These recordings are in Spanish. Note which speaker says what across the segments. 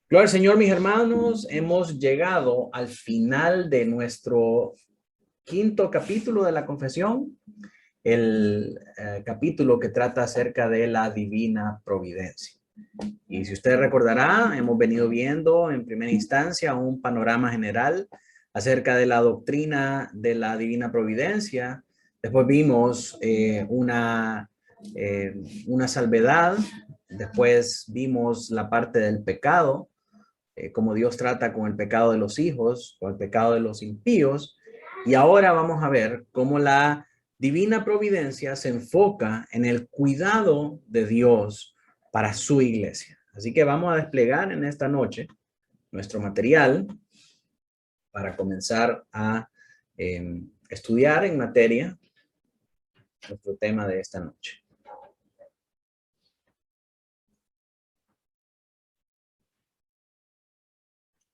Speaker 1: Gloria al Señor, mis hermanos. Hemos llegado al final de nuestro quinto capítulo de la confesión, el capítulo que trata acerca de la divina providencia. Y si usted recordará, hemos venido viendo en primera instancia un panorama general acerca de la doctrina de la divina providencia. Después vimos una salvedad. Después vimos la parte del pecado, cómo Dios trata con el pecado de los hijos, con el pecado de los impíos. Y ahora vamos a ver cómo la divina providencia se enfoca en el cuidado de Dios para su iglesia. Así que vamos a desplegar en esta noche nuestro material para comenzar a estudiar en materia nuestro tema de esta noche.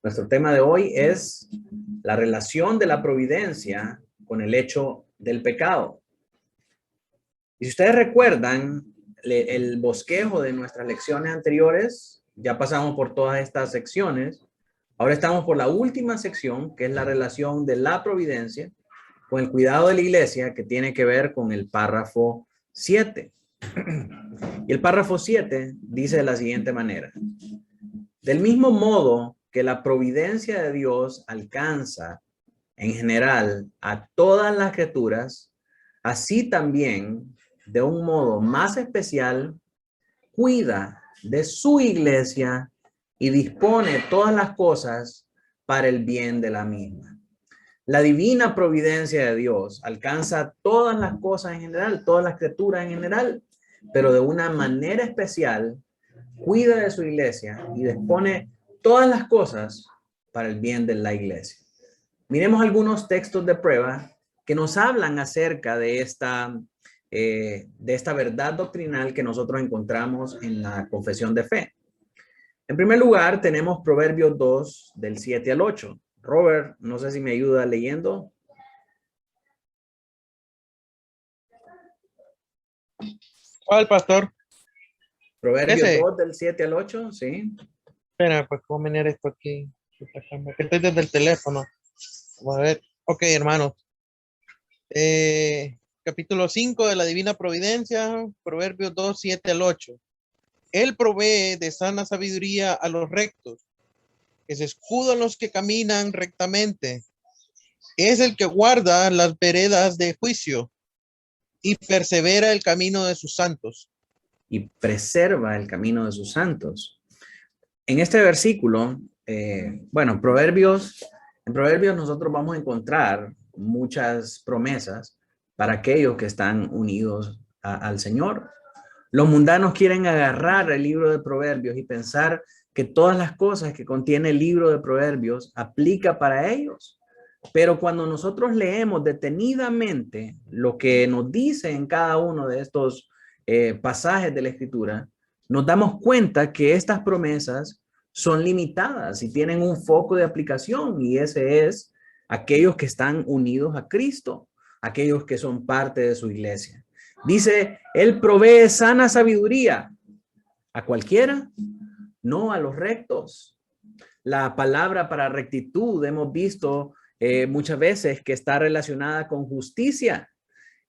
Speaker 1: Nuestro tema de hoy es la relación de la providencia con el hecho del pecado. Y si ustedes recuerdan el bosquejo de nuestras lecciones anteriores, ya pasamos por todas estas secciones. Ahora estamos por la última sección, que es la relación de la providencia con el cuidado de la iglesia, que tiene que ver con el párrafo 7. Y el párrafo 7 dice de la siguiente manera: del mismo modo que la providencia de Dios alcanza en general a todas las criaturas, así también, de un modo más especial, cuida de su iglesia y dispone todas las cosas para el bien de la misma. La divina providencia de Dios alcanza todas las cosas en general, todas las criaturas en general, pero de una manera especial cuida de su iglesia y dispone todas las cosas para el bien de la iglesia. Miremos algunos textos de prueba que nos hablan acerca de esta verdad doctrinal que nosotros encontramos en la confesión de fe. En primer lugar, tenemos Proverbios 2, del 7 al 8. Robert, no sé si me ayuda leyendo.
Speaker 2: ¿Cuál, pastor?
Speaker 1: Proverbios
Speaker 2: Ese.
Speaker 1: 2, del 7 al 8, sí.
Speaker 2: Espera, pues, ¿cómo venir esto aquí? Que estoy desde el teléfono. Vamos a ver. Ok, hermanos. Capítulo 5 de la Divina Providencia, Proverbios 2, 7 al 8. Él provee de sana sabiduría a los rectos, que se escudan los que caminan rectamente. Es el que guarda las veredas de juicio y persevera el camino de sus santos.
Speaker 1: Y preserva el camino de sus santos. En este versículo, en Proverbios nosotros vamos a encontrar muchas promesas para aquellos que están unidos al Señor. Los mundanos quieren agarrar el libro de Proverbios y pensar que todas las cosas que contiene el libro de Proverbios aplica para ellos. Pero cuando nosotros leemos detenidamente lo que nos dice en cada uno de estos pasajes de la Escritura, nos damos cuenta que estas promesas son limitadas y tienen un foco de aplicación, y ese es aquellos que están unidos a Cristo, aquellos que son parte de su iglesia. Dice, Él provee sana sabiduría a cualquiera, no a los rectos. La palabra para rectitud hemos visto muchas veces que está relacionada con justicia.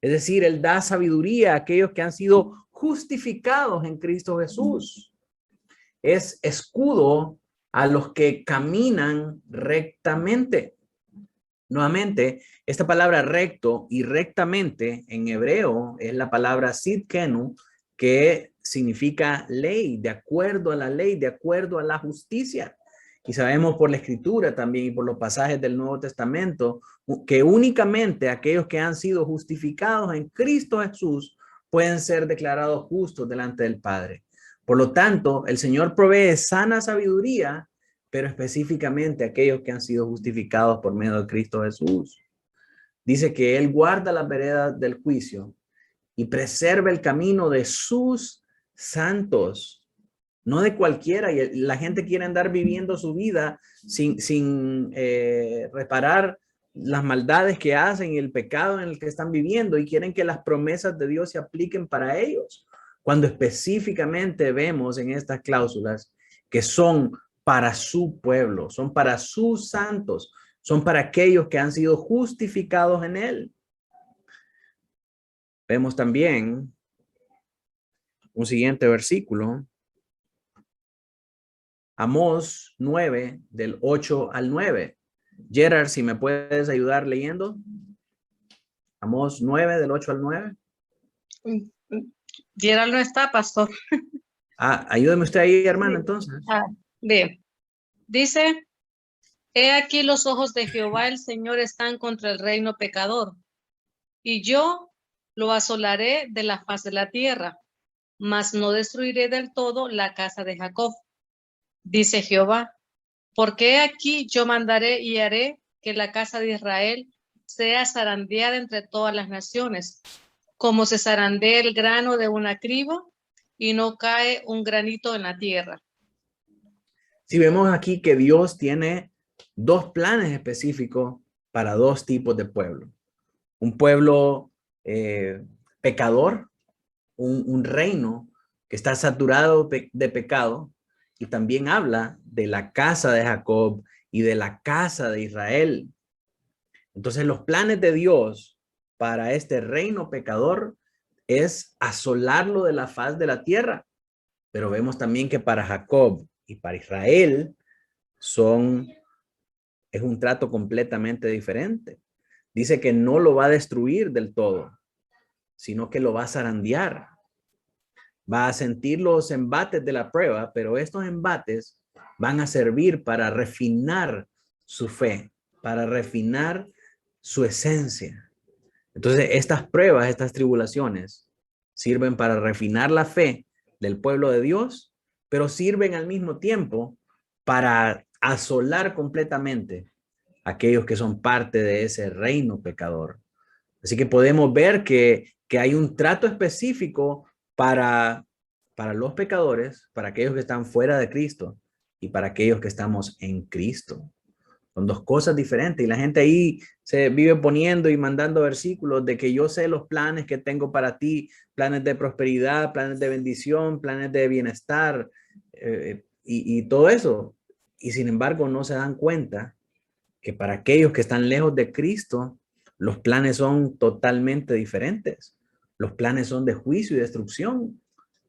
Speaker 1: Es decir, Él da sabiduría a aquellos que han sido justificados en Cristo Jesús. Es escudo a los que caminan rectamente. Nuevamente, esta palabra recto y rectamente en hebreo es la palabra sidkenu, que significa ley, de acuerdo a la ley, de acuerdo a la justicia. Y sabemos por la escritura también y por los pasajes del Nuevo Testamento que únicamente aquellos que han sido justificados en Cristo Jesús pueden ser declarados justos delante del Padre. Por lo tanto, el Señor provee sana sabiduría, pero específicamente aquellos que han sido justificados por medio de Cristo Jesús. Dice que Él guarda las veredas del juicio y preserva el camino de sus santos, no de cualquiera. Y la gente quiere andar viviendo su vida sin reparar las maldades que hacen y el pecado en el que están viviendo, y quieren que las promesas de Dios se apliquen para ellos, cuando específicamente vemos en estas cláusulas que son para su pueblo, son para sus santos, son para aquellos que han sido justificados en él. Vemos también un siguiente versículo, Amós 9, del 8 al 9. Gerard, si me puedes ayudar leyendo. Amós 9, del 8 al 9.
Speaker 3: Gerald no está, pastor.
Speaker 1: Ayúdeme usted ahí, hermano, entonces.
Speaker 3: Bien. Dice, he aquí los ojos de Jehová el Señor están contra el reino pecador, y yo lo asolaré de la faz de la tierra, mas no destruiré del todo la casa de Jacob. Dice Jehová, porque aquí yo mandaré y haré que la casa de Israel sea zarandeada entre todas las naciones, como se zarandea el grano de una criba y no cae un granito en la tierra.
Speaker 1: Si vemos aquí que Dios tiene dos planes específicos para dos tipos de pueblo. Un pueblo pecador, un reino que está saturado de pecado, y también habla de la casa de Jacob y de la casa de Israel. Entonces los planes de Dios para este reino pecador es asolarlo de la faz de la tierra. Pero vemos también que para Jacob y para Israel es un trato completamente diferente. Dice que no lo va a destruir del todo, sino que lo va a zarandear. Va a sentir los embates de la prueba, pero estos embates van a servir para refinar su fe, para refinar su esencia. Entonces, estas pruebas, estas tribulaciones, sirven para refinar la fe del pueblo de Dios, pero sirven al mismo tiempo para asolar completamente a aquellos que son parte de ese reino pecador. Así que podemos ver que hay un trato específico para los pecadores, para aquellos que están fuera de Cristo y para aquellos que estamos en Cristo. Son dos cosas diferentes y la gente ahí se vive poniendo y mandando versículos de que yo sé los planes que tengo para ti, planes de prosperidad, planes de bendición, planes de bienestar y todo eso. Y sin embargo no se dan cuenta que para aquellos que están lejos de Cristo, los planes son totalmente diferentes. Los planes son de juicio y destrucción.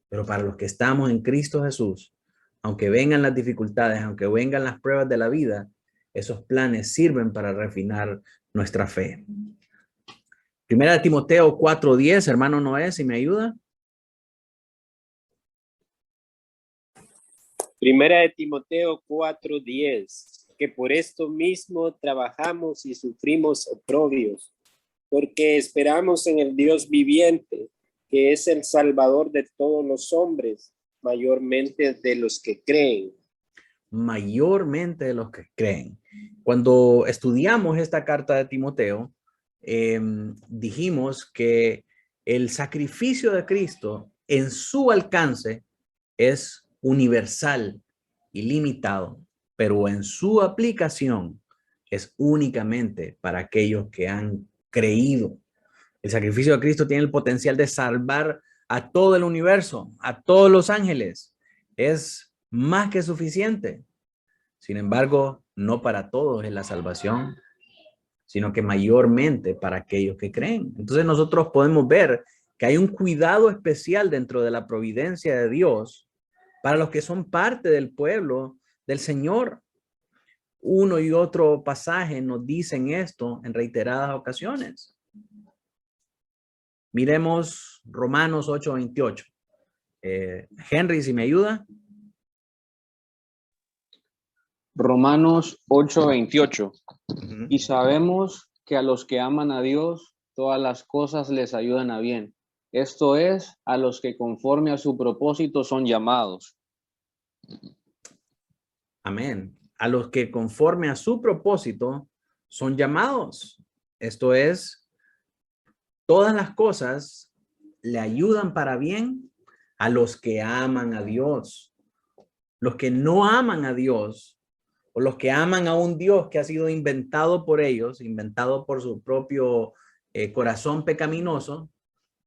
Speaker 1: Pero para los que estamos en Cristo Jesús, aunque vengan las dificultades, aunque vengan las pruebas de la vida, esos planes sirven para refinar nuestra fe. Primera de Timoteo 4:10, hermano Noé, si me ayuda.
Speaker 4: Primera de Timoteo 4:10, que por esto mismo trabajamos y sufrimos oprobios, porque esperamos en el Dios viviente, que es el Salvador de todos los hombres, mayormente de los que creen.
Speaker 1: Mayormente de los que creen. Cuando estudiamos esta carta de Timoteo, dijimos que el sacrificio de Cristo en su alcance es universal y limitado, pero en su aplicación es únicamente para aquellos que han creído. El sacrificio de Cristo tiene el potencial de salvar a todo el universo, a todos los ángeles. Es más que suficiente. Sin embargo, no para todos es la salvación, sino que mayormente para aquellos que creen. Entonces nosotros podemos ver que hay un cuidado especial dentro de la providencia de Dios para los que son parte del pueblo del Señor. Uno y otro pasaje nos dicen esto en reiteradas ocasiones. Miremos Romanos 8:28. Henry, si me ayuda.
Speaker 5: Romanos 8:28. Y sabemos que a los que aman a Dios, todas las cosas les ayudan a bien. Esto es, a los que conforme a su propósito son llamados.
Speaker 1: Amén. A los que conforme a su propósito son llamados. Esto es, todas las cosas le ayudan para bien a los que aman a Dios. Los que no aman a Dios, o los que aman a un Dios que ha sido inventado por ellos, inventado por su propio corazón pecaminoso,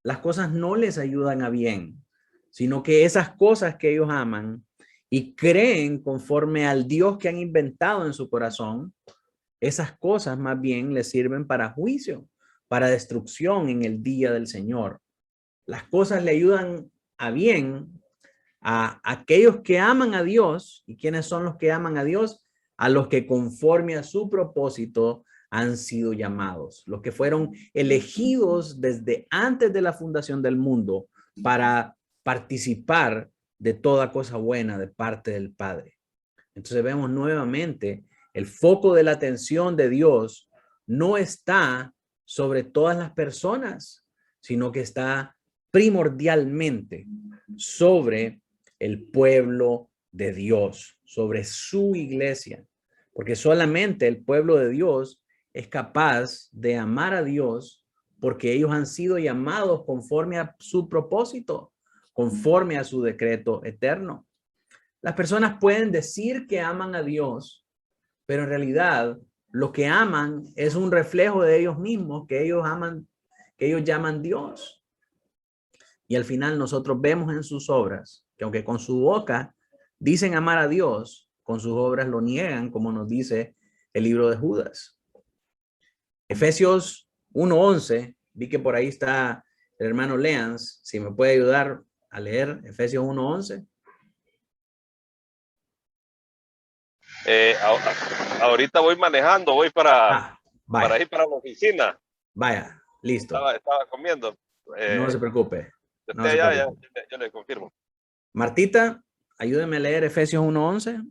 Speaker 1: las cosas no les ayudan a bien, sino que esas cosas que ellos aman y creen conforme al Dios que han inventado en su corazón, esas cosas más bien les sirven para juicio, para destrucción en el día del Señor. Las cosas le ayudan a bien a aquellos que aman a Dios. ¿Y quiénes son los que aman a Dios? A los que conforme a su propósito han sido llamados, los que fueron elegidos desde antes de la fundación del mundo para participar de toda cosa buena de parte del Padre. Entonces vemos nuevamente el foco de la atención de Dios no está sobre todas las personas, sino que está primordialmente sobre el pueblo de Dios, sobre su iglesia, porque solamente el pueblo de Dios es capaz de amar a Dios porque ellos han sido llamados conforme a su propósito, conforme a su decreto eterno. Las personas pueden decir que aman a Dios, pero en realidad lo que aman es un reflejo de ellos mismos, que ellos aman, que ellos llaman Dios. Y al final nosotros vemos en sus obras que aunque con su boca dicen amar a Dios, con sus obras lo niegan, como nos dice el libro de Judas. Efesios 1:11, vi que por ahí está el hermano Leans, si me puede ayudar a leer Efesios 1:11.
Speaker 6: Ahorita voy manejando, voy para
Speaker 1: Vaya,
Speaker 6: ir para la oficina.
Speaker 1: vaya, listo.
Speaker 6: Estaba comiendo.
Speaker 1: No se preocupe. No se
Speaker 6: Ya,
Speaker 1: preocupe.
Speaker 6: yo le confirmo.
Speaker 1: Martita, ayúdeme a leer Efesios 1:11.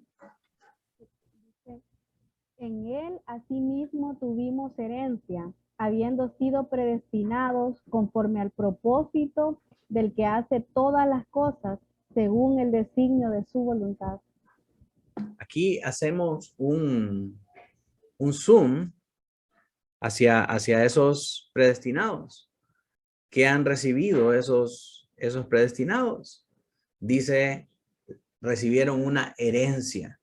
Speaker 7: En él asimismo tuvimos herencia, habiendo sido predestinados conforme al propósito del que hace todas las cosas según el designio de su voluntad.
Speaker 1: Aquí hacemos un zoom hacia esos predestinados que han recibido esos predestinados. Dice, recibieron una herencia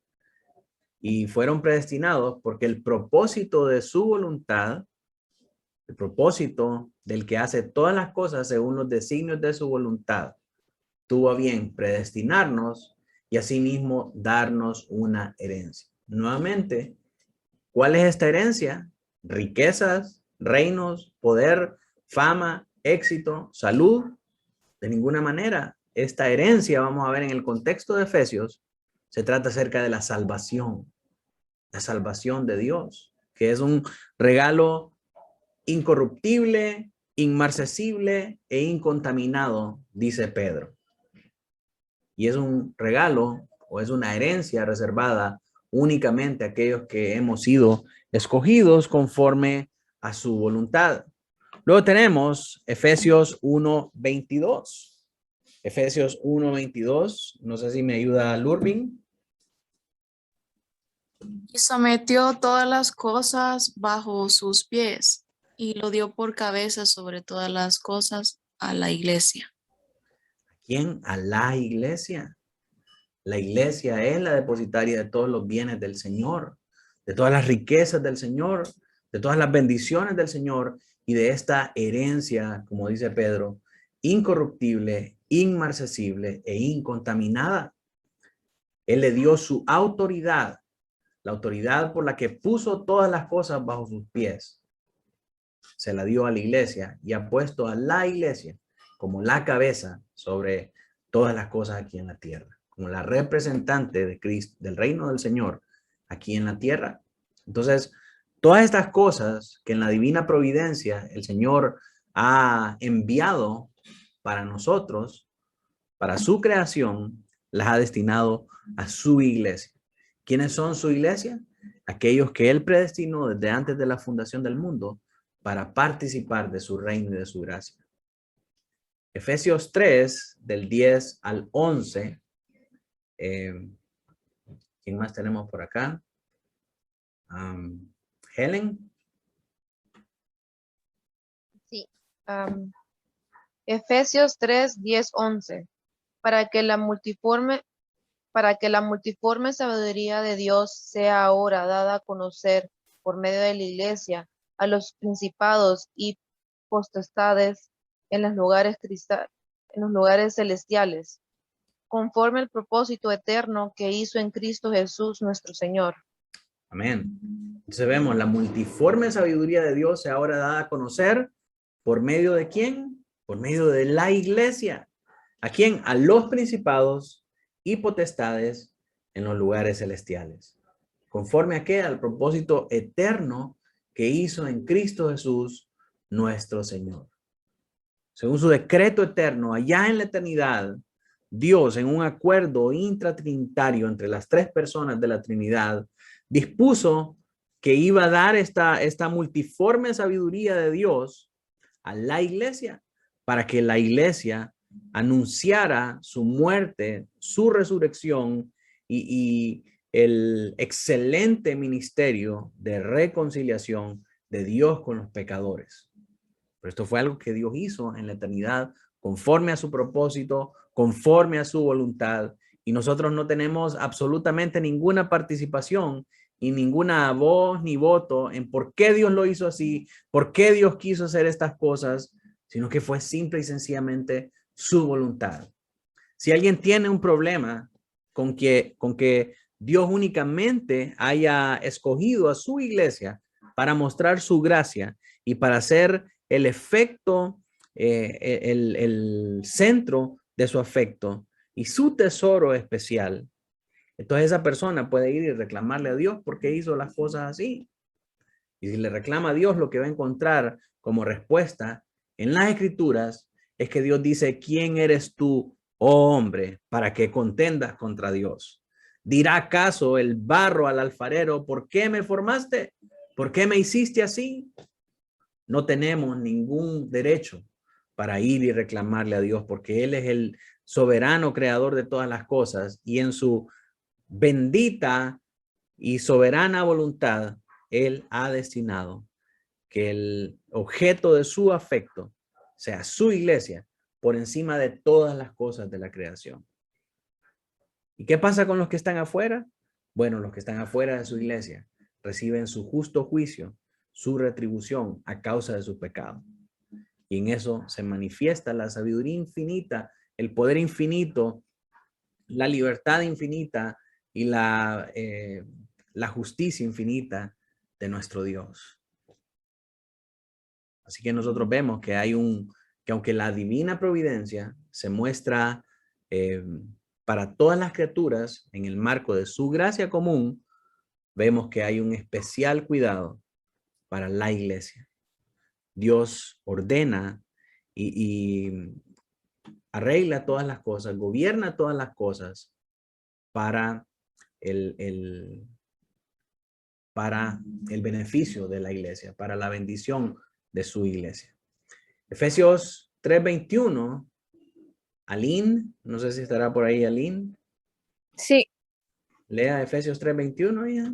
Speaker 1: y fueron predestinados porque el propósito de su voluntad, el propósito del que hace todas las cosas según los designios de su voluntad, tuvo a bien predestinarnos y asimismo darnos una herencia. Nuevamente, ¿cuál es esta herencia? Riquezas, reinos, poder, fama, éxito, salud. De ninguna manera. Esta herencia, vamos a ver en el contexto de Efesios, se trata acerca de la salvación de Dios, que es un regalo incorruptible, inmarcesible e incontaminado, dice Pedro. Y es un regalo o es una herencia reservada únicamente a aquellos que hemos sido escogidos conforme a su voluntad. Luego tenemos Efesios 1:22. Efesios 1:22. No sé si me ayuda Lurbin.
Speaker 8: Y sometió todas las cosas bajo sus pies y lo dio por cabeza sobre todas las cosas a la iglesia.
Speaker 1: ¿Quién? A la iglesia. La iglesia es la depositaria de todos los bienes del Señor, de todas las riquezas del Señor, de todas las bendiciones del Señor y de esta herencia, como dice Pedro, incorruptible, inmarcesible e incontaminada. Él le dio su autoridad, la autoridad por la que puso todas las cosas bajo sus pies. Se la dio a la iglesia y ha puesto a la iglesia como la cabeza sobre todas las cosas aquí en la tierra, como la representante de Cristo, del reino del Señor aquí en la tierra. Entonces, todas estas cosas que en la divina providencia el Señor ha enviado para nosotros, para su creación, las ha destinado a su iglesia. ¿Quiénes son su iglesia? Aquellos que Él predestinó desde antes de la fundación del mundo para participar de su reino y de su gracia. Efesios 3, del 10 al 11. ¿Quién más tenemos por acá? Helen.
Speaker 9: Sí. Efesios 3, 10, 11. Para que la multiforme sabiduría de Dios sea ahora dada a conocer por medio de la iglesia a los principados y potestades en los lugares celestiales, conforme al propósito eterno que hizo en Cristo Jesús nuestro Señor.
Speaker 1: Amén. Entonces vemos la multiforme sabiduría de Dios se ahora dada a conocer por medio de ¿quién? Por medio de la iglesia. ¿A quién? A los principados y potestades en los lugares celestiales. ¿Conforme a qué? Al propósito eterno que hizo en Cristo Jesús nuestro Señor. Según su decreto eterno, allá en la eternidad, Dios, en un acuerdo intratrinitario entre las tres personas de la Trinidad, dispuso que iba a dar esta multiforme sabiduría de Dios a la iglesia, para que la iglesia anunciara su muerte, su resurrección y el excelente ministerio de reconciliación de Dios con los pecadores. Pero esto fue algo que Dios hizo en la eternidad, conforme a su propósito, conforme a su voluntad, y nosotros no tenemos absolutamente ninguna participación y ninguna voz ni voto en por qué Dios lo hizo así, por qué Dios quiso hacer estas cosas, sino que fue simple y sencillamente su voluntad. Si alguien tiene un problema con que Dios únicamente haya escogido a su iglesia para mostrar su gracia y para hacer el efecto, el centro de su afecto y su tesoro especial, entonces esa persona puede ir y reclamarle a Dios por qué hizo las cosas así. Y si le reclama a Dios, lo que va a encontrar como respuesta en las Escrituras es que Dios dice: ¿quién eres tú, oh hombre, para que contendas contra Dios? ¿Dirá acaso el barro al alfarero: ¿por qué me formaste? ¿Por qué me hiciste así? No tenemos ningún derecho para ir y reclamarle a Dios, porque Él es el soberano creador de todas las cosas, y en su bendita y soberana voluntad, Él ha destinado que el objeto de su afecto sea su iglesia por encima de todas las cosas de la creación. ¿Y qué pasa con los que están afuera? Bueno, los que están afuera de su iglesia reciben su justo juicio, su retribución a causa de su pecado. Y en eso se manifiesta la sabiduría infinita, el poder infinito, la libertad infinita y la justicia infinita de nuestro Dios. Así que nosotros vemos que que aunque la divina providencia se muestra para todas las criaturas en el marco de su gracia común, vemos que hay un especial cuidado para la iglesia. Dios ordena y arregla todas las cosas, gobierna todas las cosas para el beneficio de la iglesia, para la bendición de su iglesia. Efesios 3:21, Aline, no sé si estará por ahí Aline.
Speaker 10: Sí.
Speaker 1: Lea Efesios 3:21 ya.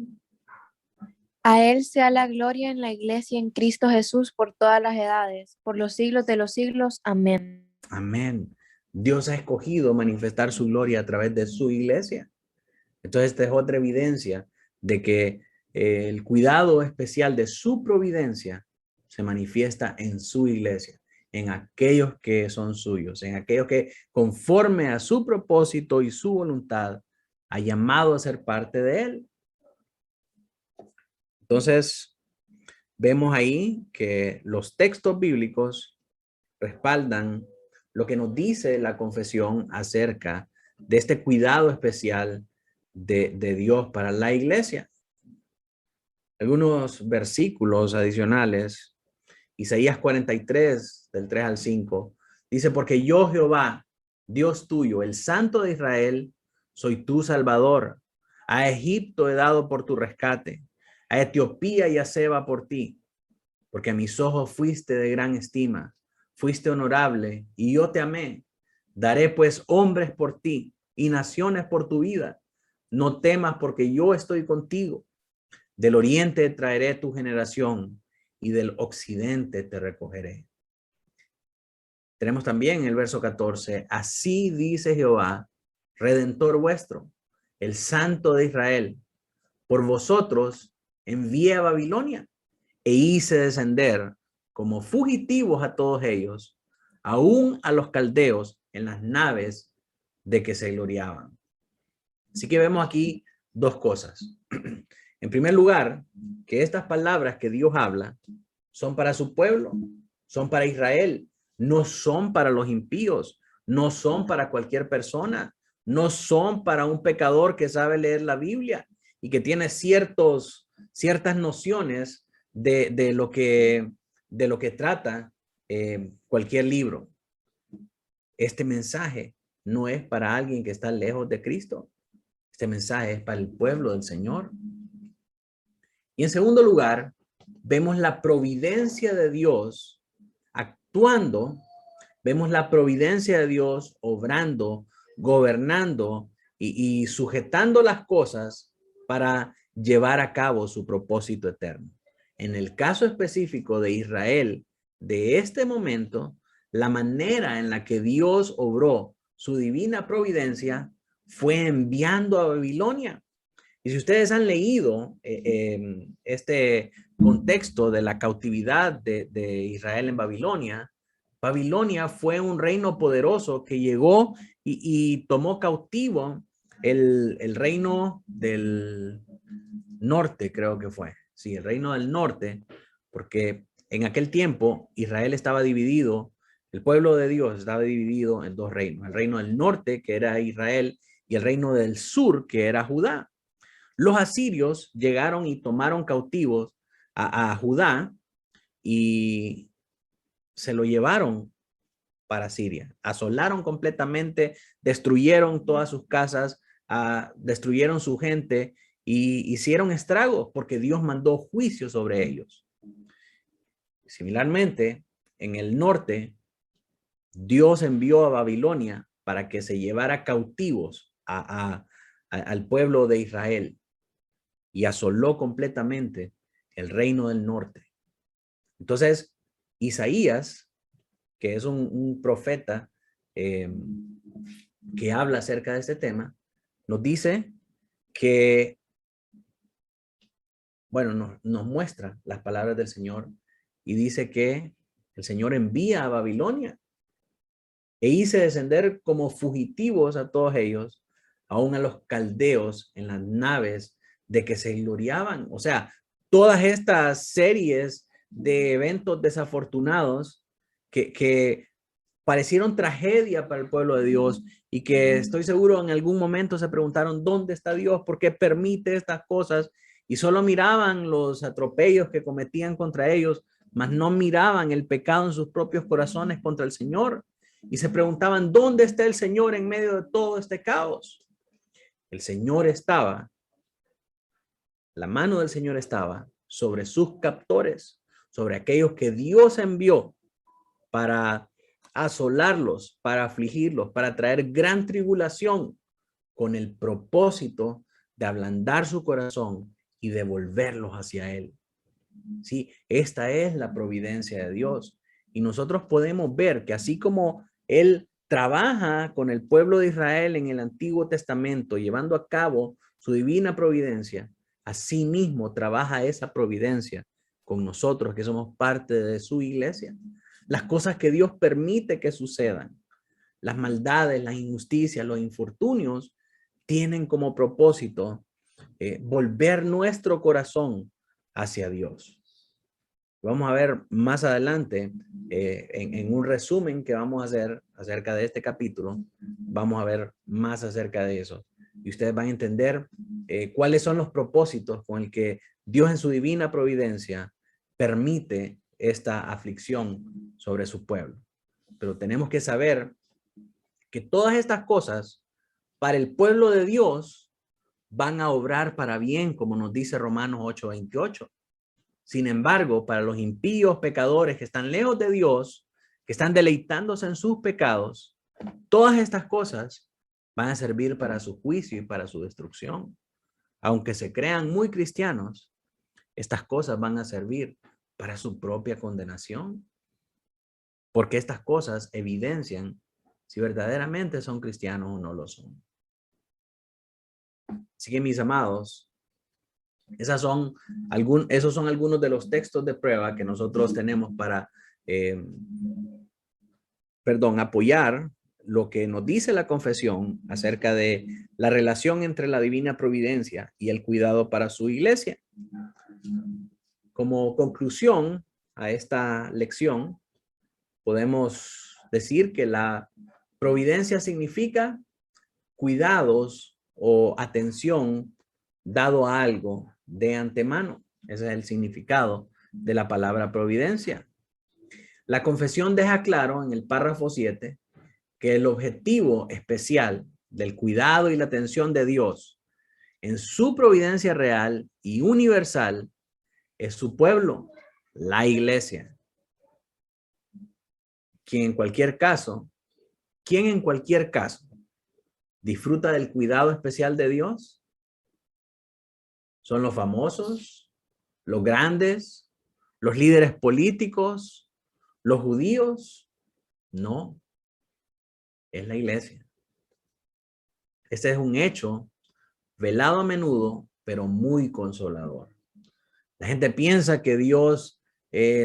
Speaker 10: A Él sea la gloria en la iglesia en Cristo Jesús por todas las edades, por los siglos de los siglos. Amén.
Speaker 1: Amén. Dios ha escogido manifestar su gloria a través de su iglesia. Entonces, esta es otra evidencia de que el cuidado especial de su providencia se manifiesta en su iglesia, en aquellos que son suyos, en aquellos que conforme a su propósito y su voluntad ha llamado a ser parte de él. Entonces, vemos ahí que los textos bíblicos respaldan lo que nos dice la confesión acerca de este cuidado especial de Dios para la iglesia. Algunos versículos adicionales, Isaías 43, del 3 al 5, dice: porque yo, Jehová, Dios tuyo, el Santo de Israel, soy tu Salvador. A Egipto he dado por tu rescate, a Etiopía y a Seba por ti, porque a mis ojos fuiste de gran estima, fuiste honorable y yo te amé. Daré pues hombres por ti y naciones por tu vida. No temas, porque yo estoy contigo. Del oriente traeré tu generación y del occidente te recogeré. Tenemos también el verso 14. Así dice Jehová, Redentor vuestro, el Santo de Israel: por vosotros envié a Babilonia e hice descender como fugitivos a todos ellos, aún a los caldeos en las naves de que se gloriaban. Así que vemos aquí dos cosas. En primer lugar, que estas palabras que Dios habla son para su pueblo, son para Israel, no son para los impíos, no son para cualquier persona, no son para un pecador que sabe leer la Biblia y que tiene ciertas nociones de lo que trata cualquier libro. Este mensaje no es para alguien que está lejos de Cristo. Este mensaje es para el pueblo del Señor. Y en segundo lugar, vemos la providencia de Dios actuando, vemos la providencia de Dios obrando, gobernando y sujetando las cosas para llevar a cabo su propósito eterno. En el caso específico de Israel, de este momento, la manera en la que Dios obró su divina providencia fue enviando a Babilonia. Y si ustedes han leído este contexto de la cautividad de Israel en Babilonia, Babilonia fue un reino poderoso que llegó y tomó cautivo el reino del norte, creo que fue. Sí, el reino del norte, porque en aquel tiempo Israel estaba dividido, el pueblo de Dios estaba dividido en dos reinos. El reino del norte, que era Israel, y el reino del sur, que era Judá. Los asirios llegaron y tomaron cautivos a Judá y se lo llevaron para Siria. Asolaron completamente, destruyeron todas sus casas, destruyeron su gente y hicieron estragos porque Dios mandó juicio sobre ellos. Similarmente, en el norte, Dios envió a Babilonia para que se llevara cautivos al pueblo de Israel y asoló completamente el reino del norte. Entonces, Isaías, que es un profeta que habla acerca de este tema, nos dice que, bueno, nos muestra las palabras del Señor y dice que el Señor envía a Babilonia e hice descender como fugitivos a todos ellos, aún a los caldeos en las naves de que se gloriaban. O sea, todas estas series de eventos desafortunados que parecieron tragedia para el pueblo de Dios y que estoy seguro en algún momento se preguntaron ¿dónde está Dios? ¿Por qué permite estas cosas? Y solo miraban los atropellos que cometían contra ellos, mas no miraban el pecado en sus propios corazones contra el Señor. Y se preguntaban ¿dónde está el Señor en medio de todo este caos? El Señor estaba, la mano del Señor estaba sobre sus captores, sobre aquellos que Dios envió para asolarlos, para afligirlos, para traer gran tribulación con el propósito de ablandar su corazón y devolverlos hacia Él. Sí, esta es la providencia de Dios. Y nosotros podemos ver que así como Él trabaja con el pueblo de Israel en el Antiguo Testamento, llevando a cabo su divina providencia, asimismo trabaja esa providencia con nosotros que somos parte de su iglesia. Las cosas que Dios permite que sucedan, las maldades, las injusticias, los infortunios, tienen como propósito volver nuestro corazón hacia Dios. Vamos a ver más adelante, en un resumen que vamos a hacer acerca de este capítulo, vamos a ver más acerca de eso. Y ustedes van a entender cuáles son los propósitos con el que Dios en su divina providencia permite esta aflicción sobre su pueblo. Pero tenemos que saber que todas estas cosas para el pueblo de Dios van a obrar para bien, como nos dice Romanos 8:28. Sin embargo, para los impíos pecadores que están lejos de Dios, que están deleitándose en sus pecados, todas estas cosas van a servir para su juicio y para su destrucción. Aunque se crean muy cristianos, estas cosas van a servir para su propia condenación. Porque estas cosas evidencian si verdaderamente son cristianos o no lo son. Así que mis amados, esos son algunos de los textos de prueba que nosotros tenemos para, apoyar lo que nos dice la confesión acerca de la relación entre la divina providencia y el cuidado para su iglesia. Como conclusión a esta lección, podemos decir que la providencia significa cuidados o atención dado a algo de antemano. Ese es el significado de la palabra providencia. La confesión deja claro en el párrafo 7 que el objetivo especial del cuidado y la atención de Dios en su providencia real y universal es su pueblo, la iglesia. ¿Quién en cualquier caso disfruta del cuidado especial de Dios? ¿Son los famosos, los grandes, los líderes políticos, los judíos? No, es la iglesia. Este es un hecho velado a menudo, pero muy consolador. La gente piensa que Dios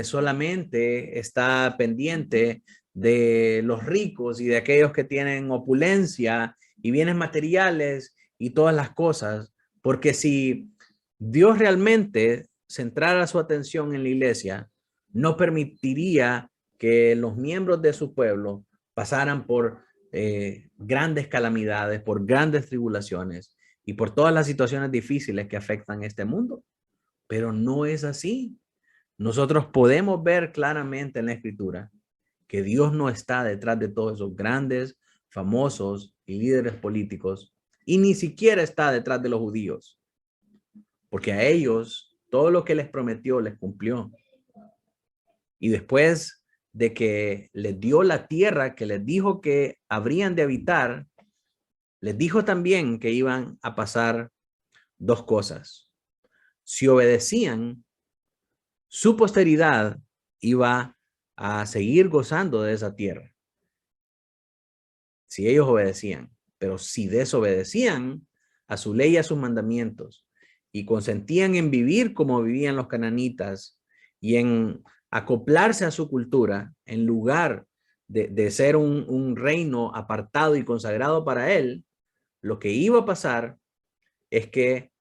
Speaker 1: solamente está pendiente de los ricos y de aquellos que tienen opulencia y bienes materiales y todas las cosas, porque si Dios realmente centrara su atención en la iglesia, no permitiría que los miembros de su pueblo pasaran por grandes calamidades, por grandes tribulaciones y por todas las situaciones difíciles que afectan este mundo. Pero no es así. Nosotros podemos ver claramente en la Escritura que Dios no está detrás de todos esos grandes, famosos y líderes políticos, y ni siquiera está detrás de los judíos, porque a ellos todo lo que les prometió les cumplió. Y después de que les dio la tierra que les dijo que habrían de habitar, les dijo también que iban a pasar dos cosas. Si obedecían, su posteridad iba a seguir gozando de esa tierra. Si ellos obedecían, pero si desobedecían a su ley y a sus mandamientos y consentían en vivir como vivían los cananitas y en acoplarse a su cultura en lugar de ser un reino apartado y consagrado para él, lo que iba a pasar es que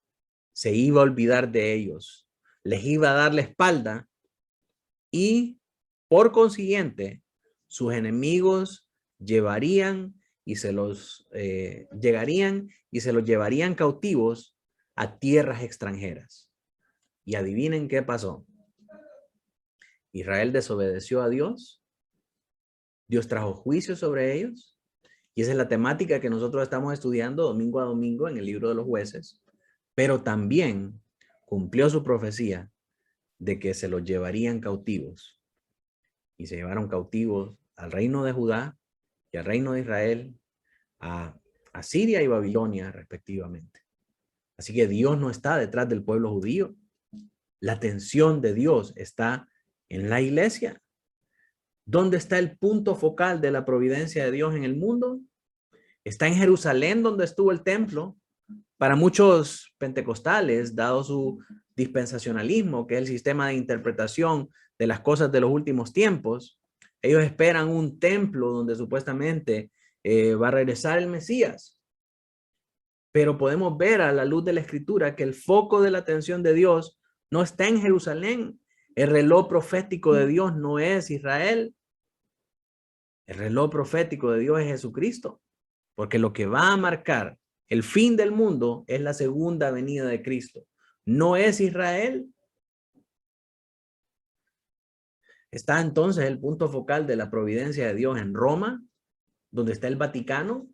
Speaker 1: se iba a olvidar de ellos, les iba a dar la espalda y por consiguiente sus enemigos llegarían y se los llevarían cautivos a tierras extranjeras. Y adivinen qué pasó. Israel desobedeció a Dios. Dios trajo juicio sobre ellos. Y esa es la temática que nosotros estamos estudiando domingo a domingo en el libro de los jueces. Pero también cumplió su profecía de que se los llevarían cautivos. Y se llevaron cautivos al reino de Judá y al reino de Israel, a Siria y Babilonia respectivamente. Así que Dios no está detrás del pueblo judío. La atención de Dios está en la iglesia. ¿Dónde está el punto focal de la providencia de Dios en el mundo? Está en Jerusalén, donde estuvo el templo. Para muchos pentecostales, dado su dispensacionalismo, que es el sistema de interpretación de las cosas de los últimos tiempos, ellos esperan un templo donde supuestamente va a regresar el Mesías. Pero podemos ver a la luz de la Escritura que el foco de la atención de Dios no está en Jerusalén. El reloj profético de Dios no es Israel. El reloj profético de Dios es Jesucristo. Porque lo que va a marcar el fin del mundo es la segunda venida de Cristo. No es Israel. ¿Está entonces el punto focal de la providencia de Dios en Roma, donde está el Vaticano?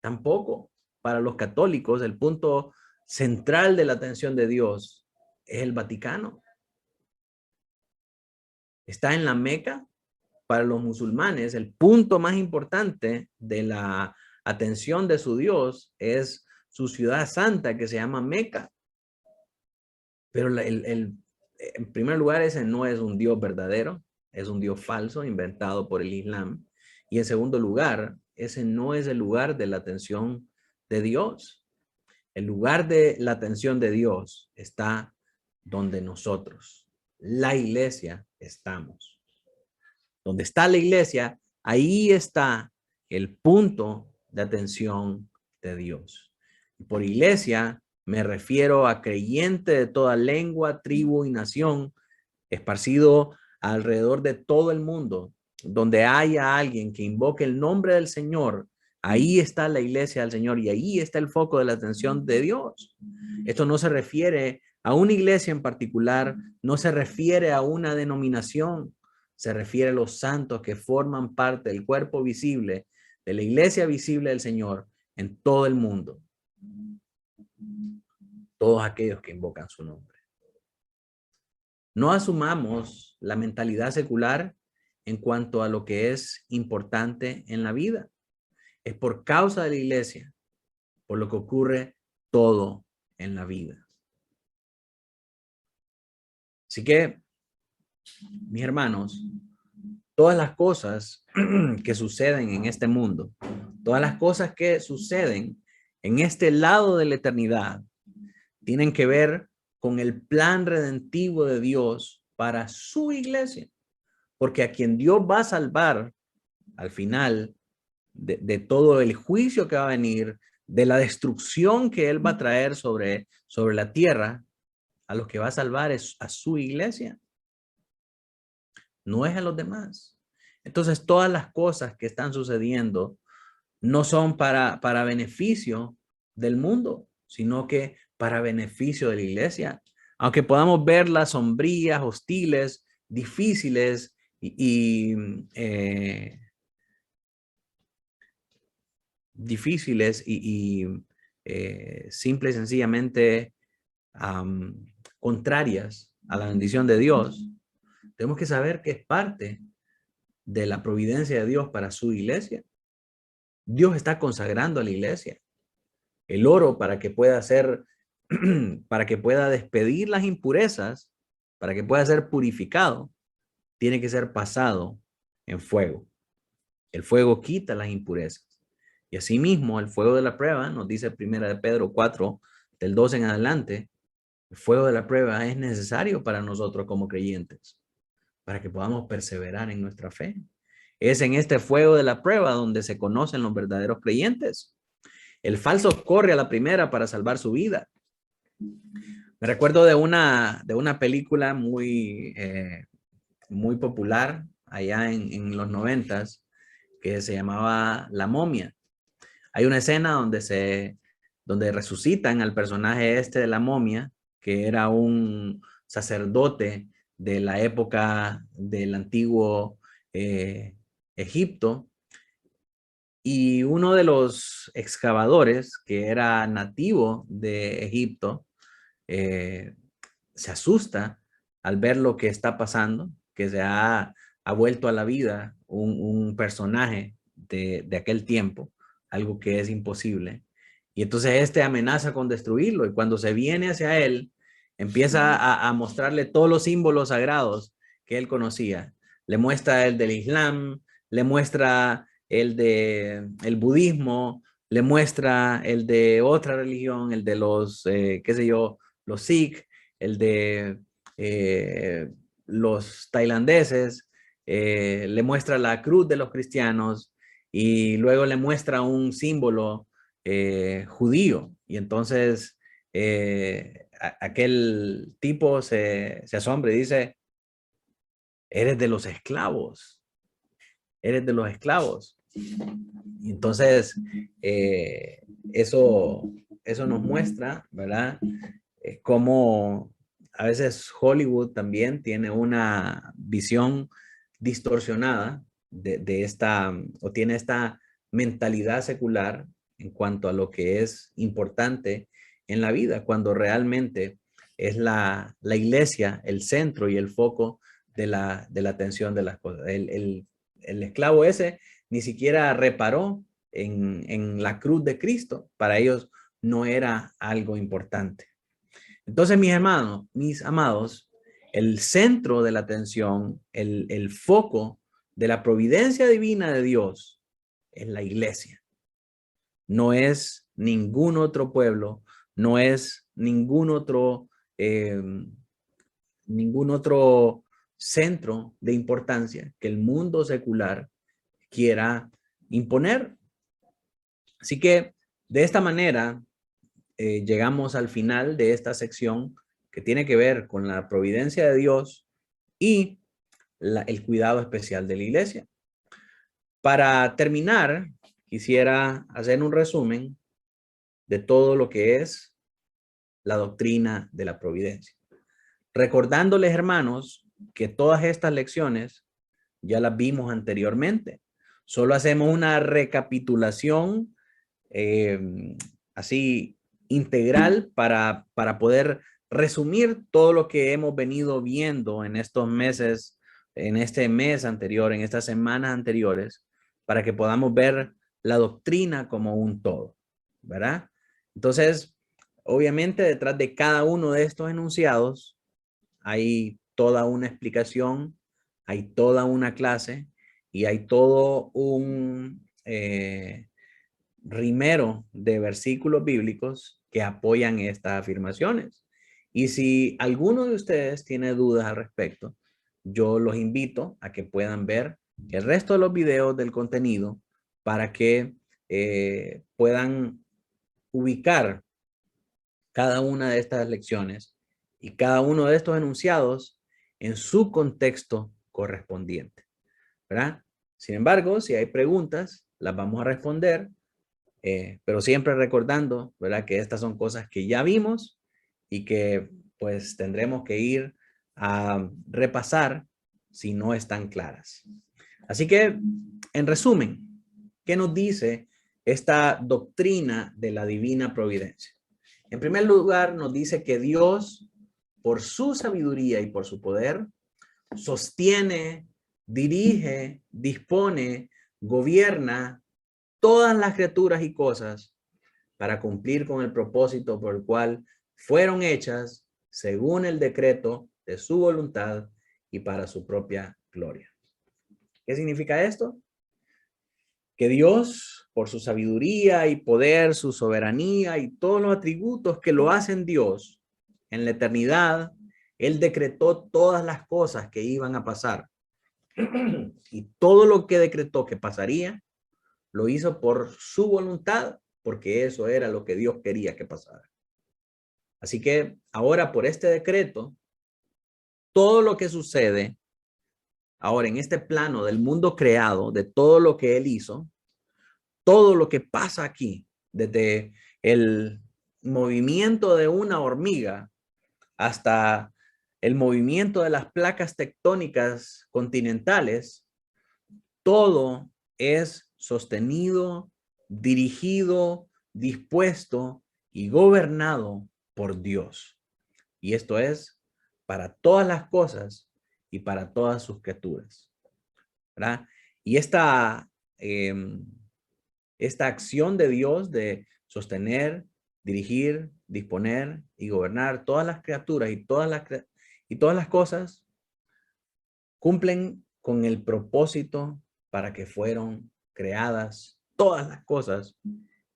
Speaker 1: Tampoco. Para los católicos, el punto central de la atención de Dios es el Vaticano. Está en la Meca. Para los musulmanes, el punto más importante de la atención de su Dios es su ciudad santa que se llama Meca. Pero en primer lugar, ese no es un Dios verdadero, es un Dios falso inventado por el Islam. Y en segundo lugar, ese no es el lugar de la atención de Dios. El lugar de la atención de Dios está donde nosotros, la iglesia, estamos. Donde está la iglesia, ahí está el punto de atención de Dios. Por iglesia me refiero a creyente de toda lengua, tribu y nación, esparcido alrededor de todo el mundo. Donde haya alguien que invoque el nombre del Señor, ahí está la iglesia del Señor y ahí está el foco de la atención de Dios. Esto no se refiere a una iglesia en particular, no se refiere a una denominación, se refiere a los santos que forman parte del cuerpo visible de la iglesia visible del Señor en todo el mundo. Todos aquellos que invocan su nombre. No asumamos la mentalidad secular en cuanto a lo que es importante en la vida. Es por causa de la iglesia, por lo que ocurre todo en la vida. Así que, mis hermanos, todas las cosas que suceden en este mundo, todas las cosas que suceden en este lado de la eternidad, tienen que ver con el plan redentivo de Dios para su iglesia. Porque a quien Dios va a salvar al final de todo el juicio que va a venir, de la destrucción que Él va a traer sobre la tierra, a los que va a salvar es a su iglesia. No es a los demás. Entonces todas las cosas que están sucediendo no son para beneficio del mundo, sino que para beneficio de la iglesia. Aunque podamos verlas sombrías, hostiles, difíciles simple y sencillamente contrarias a la bendición de Dios, tenemos que saber que es parte de la providencia de Dios para su iglesia. Dios está consagrando a la iglesia el oro para que pueda ser, para que pueda despedir las impurezas, para que pueda ser purificado, tiene que ser pasado en fuego. El fuego quita las impurezas. Y asimismo, el fuego de la prueba, nos dice 1 de Pedro 4, del 12 en adelante, el fuego de la prueba es necesario para nosotros como creyentes, para que podamos perseverar en nuestra fe. Es en este fuego de la prueba donde se conocen los verdaderos creyentes. El falso corre a la primera para salvar su vida. Me recuerdo de una película muy popular allá en los 90s que se llamaba La Momia. Hay una escena donde resucitan al personaje de la momia, que era un sacerdote de la época del antiguo Egipto. Y uno de los excavadores, que era nativo de Egipto, se asusta al ver lo que está pasando, que se ha vuelto a la vida un personaje de aquel tiempo, algo que es imposible. Y entonces amenaza con destruirlo, y cuando se viene hacia él, empieza a mostrarle todos los símbolos sagrados que él conocía. Le muestra el del Islam, le muestra el budismo, le muestra el de otra religión, el de los, los Sikh, el de los tailandeses, le muestra la cruz de los cristianos y luego le muestra un símbolo judío. Y entonces aquel tipo se asombra y dice: eres de los esclavos, eres de los esclavos. Y entonces eso nos muestra, ¿verdad? Cómo a veces Hollywood también tiene una visión distorsionada de esta, o tiene esta mentalidad secular en cuanto a lo que es importante en la vida, cuando realmente es la iglesia el centro y el foco de la atención de las cosas. El esclavo ese ni siquiera reparó en la cruz de Cristo. Para ellos no era algo importante. Entonces, mis hermanos, mis amados, el centro de la atención, el foco de la providencia divina de Dios es la iglesia. No es ningún otro pueblo, no es ningún otro centro de importancia que el mundo secular quiera imponer. Así que de esta manera llegamos al final de esta sección que tiene que ver con la providencia de Dios y el cuidado especial de la iglesia. Para terminar, quisiera hacer un resumen de todo lo que es la doctrina de la providencia. Recordándoles, hermanos, que todas estas lecciones ya las vimos anteriormente. Solo hacemos una recapitulación así integral para poder resumir todo lo que hemos venido viendo en estos meses, en este mes anterior, en estas semanas anteriores, para que podamos ver la doctrina como un todo, ¿verdad? Entonces, obviamente detrás de cada uno de estos enunciados hay toda una explicación, hay toda una clase y hay todo un rimero de versículos bíblicos que apoyan estas afirmaciones. Y si alguno de ustedes tiene dudas al respecto, yo los invito a que puedan ver el resto de los videos del contenido para que puedan ubicar cada una de estas lecciones y cada uno de estos enunciados en su contexto correspondiente, ¿verdad? Sin embargo, si hay preguntas, las vamos a responder, pero siempre recordando, ¿verdad?, que estas son cosas que ya vimos y que pues tendremos que ir a repasar si no están claras. Así que, en resumen, ¿qué nos dice esta doctrina de la divina providencia? En primer lugar, nos dice que Dios, por su sabiduría y por su poder, sostiene, dirige, dispone, gobierna todas las criaturas y cosas para cumplir con el propósito por el cual fueron hechas según el decreto de su voluntad y para su propia gloria. ¿Qué significa esto? Que Dios, por su sabiduría y poder, su soberanía y todos los atributos que lo hacen Dios, en la eternidad, Él decretó todas las cosas que iban a pasar. Y todo lo que decretó que pasaría, lo hizo por su voluntad, porque eso era lo que Dios quería que pasara. Así que ahora por este decreto, todo lo que sucede ahora en este plano del mundo creado, de todo lo que Él hizo, todo lo que pasa aquí, desde el movimiento de una hormiga hasta el movimiento de las placas tectónicas continentales, todo es sostenido, dirigido, dispuesto y gobernado por Dios. Y esto es para todas las cosas y para todas sus criaturas, ¿verdad? Y esta acción de Dios de sostener, dirigir, disponer y gobernar todas las criaturas y todas las cosas cumplen con el propósito para que fueron creadas todas las cosas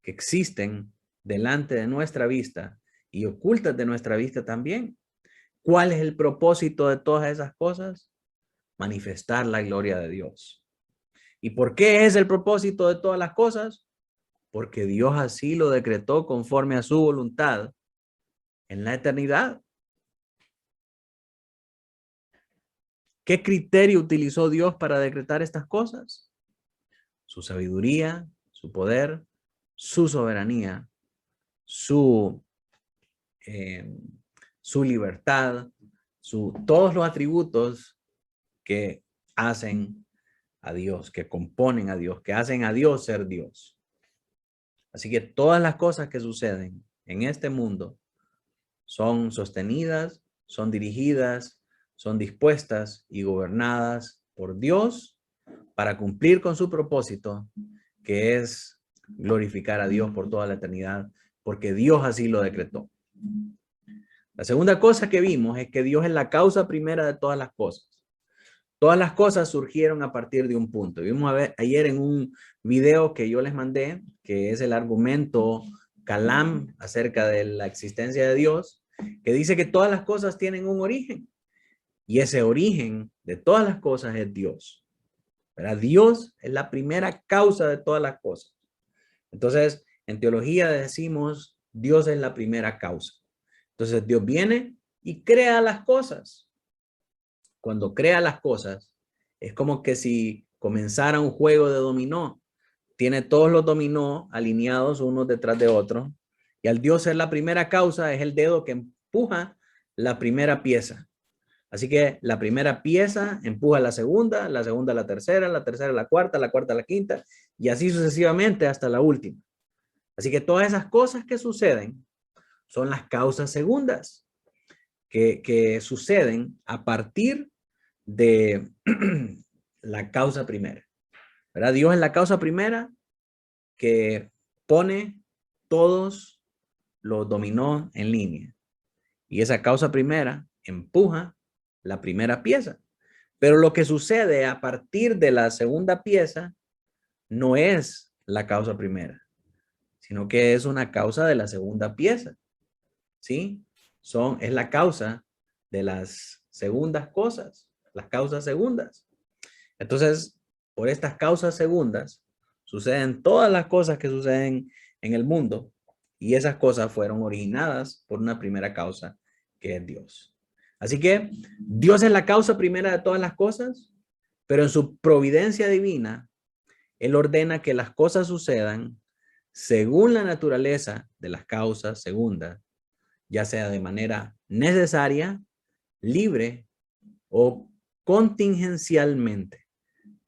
Speaker 1: que existen delante de nuestra vista y ocultas de nuestra vista también. ¿Cuál es el propósito de todas esas cosas? Manifestar la gloria de Dios. ¿Y por qué es el propósito de todas las cosas? Porque Dios así lo decretó conforme a su voluntad en la eternidad. ¿Qué criterio utilizó Dios para decretar estas cosas? Su sabiduría, su poder, su soberanía, su libertad, todos los atributos que hacen a Dios, que componen a Dios, que hacen a Dios ser Dios. Así que todas las cosas que suceden en este mundo son sostenidas, son dirigidas, son dispuestas y gobernadas por Dios para cumplir con su propósito, que es glorificar a Dios por toda la eternidad, porque Dios así lo decretó. La segunda cosa que vimos es que Dios es la causa primera de todas las cosas. Todas las cosas surgieron a partir de un punto. Vimos ayer en un video que yo les mandé, que es el argumento Kalam acerca de la existencia de Dios, que dice que todas las cosas tienen un origen. Y ese origen de todas las cosas es Dios, ¿verdad? Dios es la primera causa de todas las cosas. Entonces, en teología decimos, Dios es la primera causa. Entonces, Dios viene y crea las cosas. Cuando crea las cosas, es como que si comenzara un juego de dominó. Tiene todos los dominó alineados unos detrás de otros. Y al Dios ser la primera causa, es el dedo que empuja la primera pieza. Así que la primera pieza empuja la segunda la tercera la cuarta la quinta, y así sucesivamente hasta la última. Así que todas esas cosas que suceden son las causas segundas que suceden a partir de la causa primera. ¿Verdad? Dios es la causa primera que pone todos los dominó en línea. Y esa causa primera empuja la primera pieza. Pero lo que sucede a partir de la segunda pieza no es la causa primera, sino que es una causa de la segunda pieza. ¿Sí? Es la causa de las segundas cosas, las causas segundas. Entonces, por estas causas segundas, suceden todas las cosas que suceden en el mundo, y esas cosas fueron originadas por una primera causa, que es Dios. Así que Dios es la causa primera de todas las cosas, pero en su providencia divina, Él ordena que las cosas sucedan según la naturaleza de las causas segundas, ya sea de manera necesaria, libre o contingencialmente,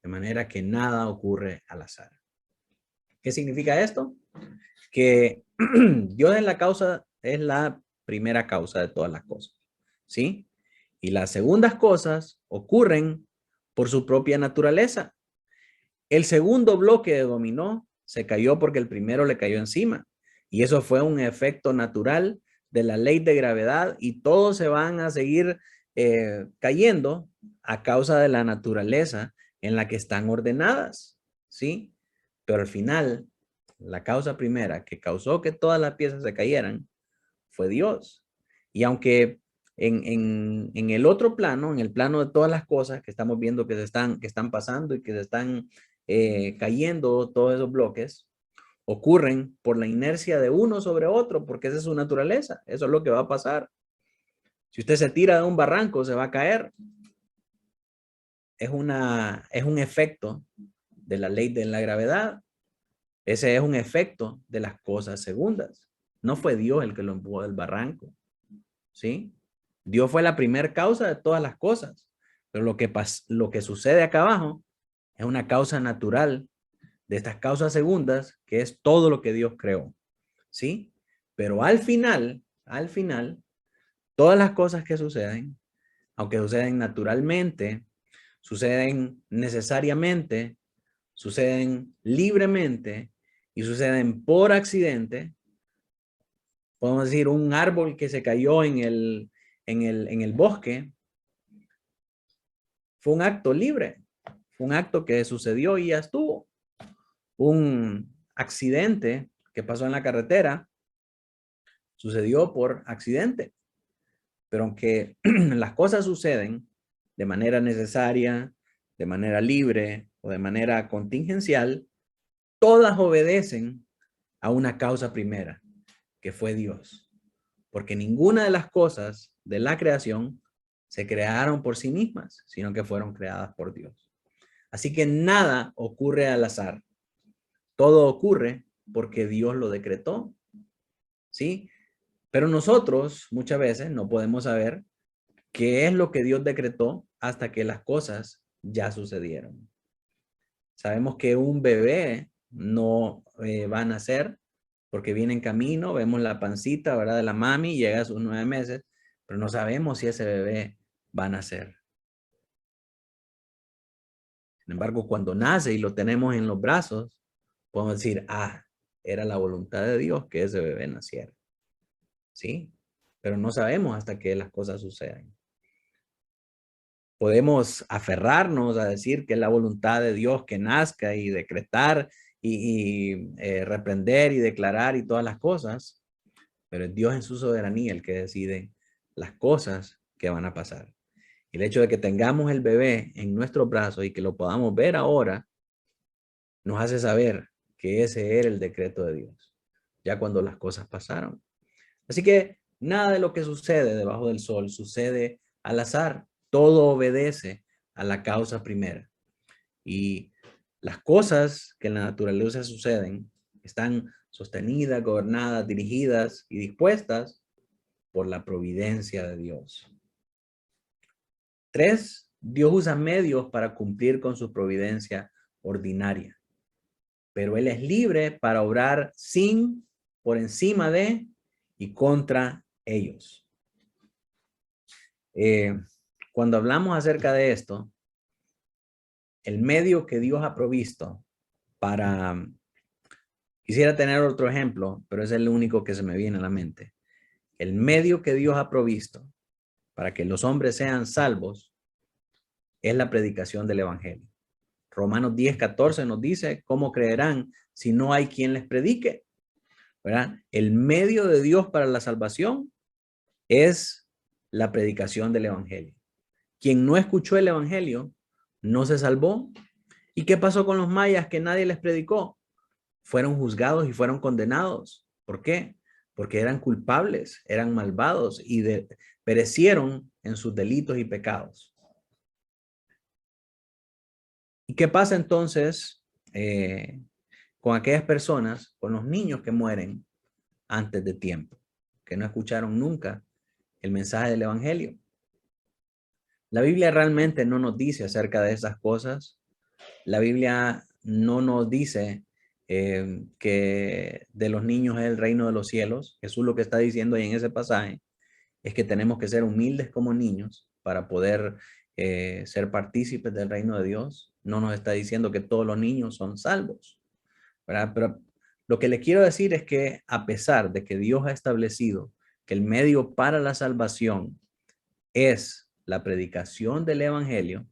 Speaker 1: de manera que nada ocurre al azar. ¿Qué significa esto? Que Dios es la primera causa de todas las cosas, ¿sí? Y las segundas cosas ocurren por su propia naturaleza. El segundo bloque de dominó se cayó porque el primero le cayó encima, y eso fue un efecto natural de la ley de gravedad, y todos se van a seguir cayendo a causa de la naturaleza en la que están ordenadas, ¿sí? Pero al final, la causa primera que causó que todas las piezas se cayeran fue Dios. Y aunque en el otro plano, en el plano de todas las cosas que estamos viendo que están pasando y que se están cayendo todos esos bloques, ocurren por la inercia de uno sobre otro, porque esa es su naturaleza. Eso es lo que va a pasar. Si usted se tira de un barranco, se va a caer. Es un efecto de la ley de la gravedad. Ese es un efecto de las cosas segundas. No fue Dios el que lo empujó del barranco, ¿sí? Dios fue la primera causa de todas las cosas. Pero lo que sucede acá abajo es una causa natural de estas causas segundas, que es todo lo que Dios creó, ¿sí? Pero al final, todas las cosas que suceden, aunque suceden naturalmente, suceden necesariamente, suceden libremente y suceden por accidente. Podemos decir, un árbol que se cayó en el bosque fue un acto libre, fue un acto que sucedió y ya estuvo. Un accidente que pasó en la carretera sucedió por accidente. Pero aunque las cosas suceden de manera necesaria, de manera libre o de manera contingencial, todas obedecen a una causa primera, que fue Dios. Porque ninguna de las cosas de la creación se crearon por sí mismas, sino que fueron creadas por Dios. Así que nada ocurre al azar. Todo ocurre porque Dios lo decretó, ¿sí? Pero nosotros muchas veces no podemos saber qué es lo que Dios decretó hasta que las cosas ya sucedieron. Sabemos que un bebé no va a nacer porque viene en camino, vemos la pancita, ¿verdad?, de la mami, llega a sus 9 meses, pero no sabemos si ese bebé va a nacer. Sin embargo, cuando nace y lo tenemos en los brazos, podemos decir, era la voluntad de Dios que ese bebé naciera. ¿Sí? Pero no sabemos hasta que las cosas suceden. Podemos aferrarnos a decir que es la voluntad de Dios que nazca y decretar y reprender y declarar y todas las cosas, pero es Dios en su soberanía el que decide las cosas que van a pasar. Y el hecho de que tengamos el bebé en nuestros brazos y que lo podamos ver ahora, nos hace saber que ese era el decreto de Dios, ya cuando las cosas pasaron. Así que nada de lo que sucede debajo del sol sucede al azar. Todo obedece a la causa primera. Y las cosas que en la naturaleza suceden están sostenidas, gobernadas, dirigidas y dispuestas por la providencia de Dios. 3. Dios usa medios para cumplir con su providencia ordinaria, pero Él es libre para obrar sin, por encima de y contra ellos. Cuando hablamos acerca de esto, el medio que Dios ha provisto para... Quisiera tener otro ejemplo, pero es el único que se me viene a la mente. El medio que Dios ha provisto para que los hombres sean salvos es la predicación del evangelio. Romanos 10:14 nos dice, ¿cómo creerán si no hay quien les predique? ¿Verdad? El medio de Dios para la salvación es la predicación del evangelio. Quien no escuchó el evangelio no se salvó. ¿Y qué pasó con los mayas que nadie les predicó? Fueron juzgados y fueron condenados. ¿Por qué? Porque eran culpables, eran malvados y perecieron en sus delitos y pecados. ¿Y qué pasa entonces con aquellas personas, con los niños que mueren antes de tiempo, que no escucharon nunca el mensaje del evangelio? La Biblia realmente no nos dice acerca de esas cosas. La Biblia no nos dice que de los niños es el reino de los cielos. Jesús lo que está diciendo ahí en ese pasaje es que tenemos que ser humildes como niños para poder ser partícipes del reino de Dios. No nos está diciendo que todos los niños son salvos, ¿verdad? Pero lo que le quiero decir es que a pesar de que Dios ha establecido que el medio para la salvación es la predicación del evangelio,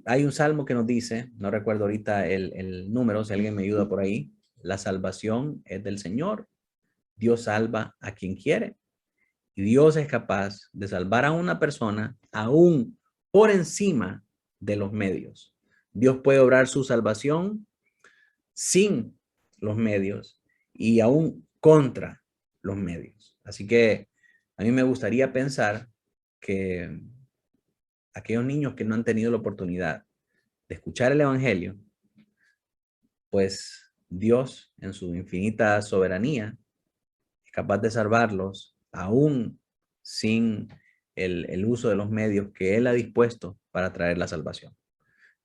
Speaker 1: hay un salmo que nos dice, no recuerdo ahorita el número, si alguien me ayuda por ahí, la salvación es del Señor. Dios salva a quien quiere. Y Dios es capaz de salvar a una persona aún por encima de los medios. Dios puede obrar su salvación sin los medios y aún contra los medios. Así que a mí me gustaría pensar que aquellos niños que no han tenido la oportunidad de escuchar el evangelio, pues Dios en su infinita soberanía es capaz de salvarlos aún sin el uso de los medios que Él ha dispuesto para traer la salvación.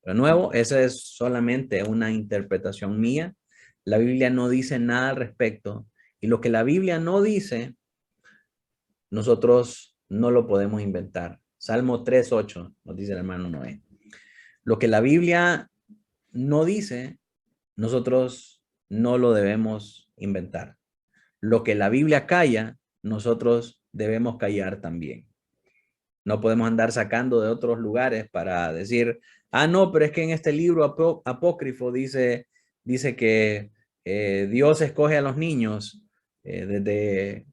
Speaker 1: De nuevo, esa es solamente una interpretación mía. La Biblia no dice nada al respecto y lo que la Biblia no dice, nosotros no lo podemos inventar. Salmo 3:8 nos dice el hermano Noé. Lo que la Biblia no dice, nosotros no lo debemos inventar. Lo que la Biblia calla, nosotros debemos callar también. No podemos andar sacando de otros lugares para decir, no, pero es que en este libro apócrifo dice que Dios escoge a los niños desde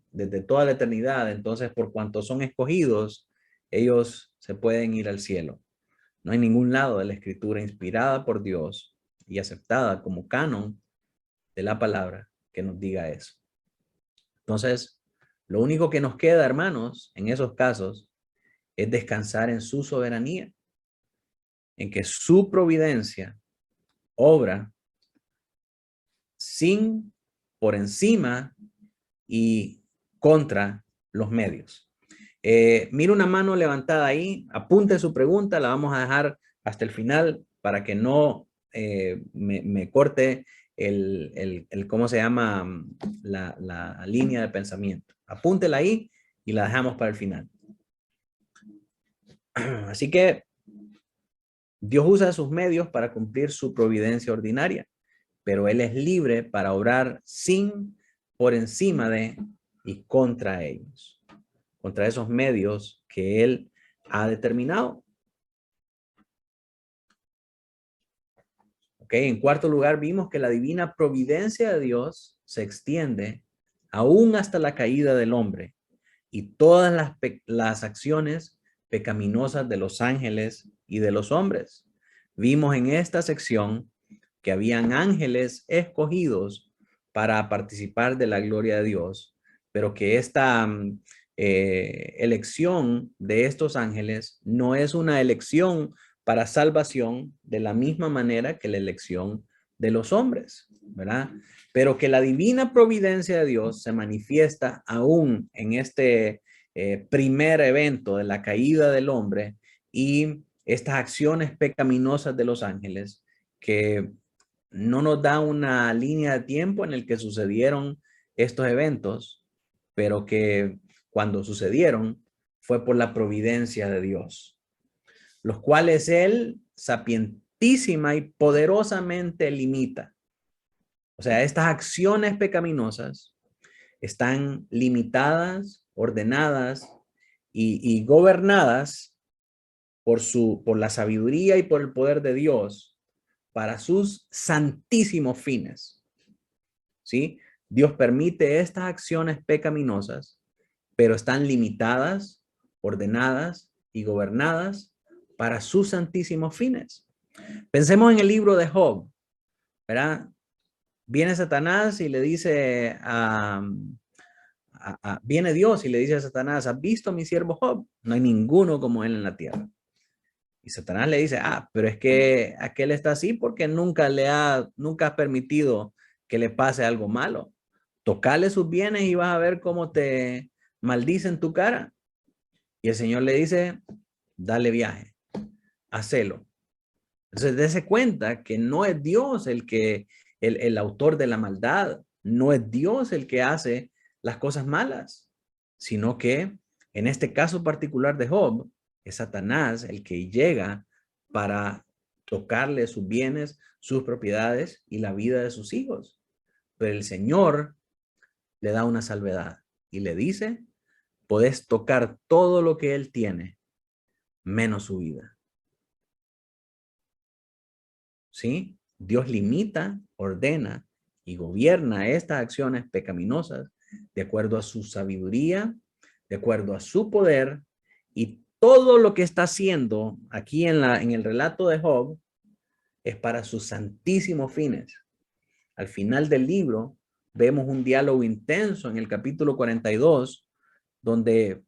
Speaker 1: toda la eternidad. Entonces, por cuanto son escogidos, ellos se pueden ir al cielo. No hay ningún lado de la escritura inspirada por Dios y aceptada como canon de la palabra que nos diga eso. Entonces, lo único que nos queda, hermanos, en esos casos, es descansar en su soberanía, en que su providencia obra sin, por encima y contra los medios. Mira una mano levantada ahí, apunte su pregunta, la vamos a dejar hasta el final para que no me corte ¿cómo se llama? La línea de pensamiento. Apúntela ahí y la dejamos para el final. Así que Dios usa sus medios para cumplir su providencia ordinaria, pero Él es libre para obrar sin, por encima de y contra ellos, contra esos medios que Él ha determinado. Ok, en cuarto lugar vimos que la divina providencia de Dios se extiende aún hasta la caída del hombre y todas las acciones pecaminosas de los ángeles y de los hombres. Vimos en esta sección que habían ángeles escogidos para participar de la gloria de Dios, pero que esta elección de estos ángeles no es una elección para salvación de la misma manera que la elección de los hombres, ¿verdad? Pero que la divina providencia de Dios se manifiesta aún en este primer evento de la caída del hombre y estas acciones pecaminosas de los ángeles, que no nos da una línea de tiempo en el que sucedieron estos eventos, pero que cuando sucedieron fue por la providencia de Dios, los cuales él sapientísima y poderosamente limita. O sea, estas acciones pecaminosas están limitadas, ordenadas y gobernadas por la sabiduría y por el poder de Dios para sus santísimos fines. ¿Sí? Dios permite estas acciones pecaminosas, pero están limitadas, ordenadas y gobernadas para sus santísimos fines. Pensemos en el libro de Job, ¿verdad? Viene Satanás y le dice viene Dios y le dice a Satanás: ¿has visto a mi siervo Job? No hay ninguno como él en la tierra. Y Satanás le dice: pero es que aquel está así porque nunca ha permitido que le pase algo malo. Tocale sus bienes y vas a ver cómo te maldicen tu cara. Y el Señor le dice: dale viaje, hacelo. Entonces, dése cuenta que no es Dios el autor de la maldad, no es Dios el que hace las cosas malas, sino que en este caso particular de Job, es Satanás el que llega para tocarle sus bienes, sus propiedades y la vida de sus hijos. Pero el Señor le da una salvedad y le dice: podés tocar todo lo que él tiene, menos su vida. ¿Sí? Dios limita, ordena y gobierna estas acciones pecaminosas de acuerdo a su sabiduría, de acuerdo a su poder, y todo lo que está haciendo aquí en el relato de Job es para sus santísimos fines. Al final del libro vemos un diálogo intenso en el capítulo 42, donde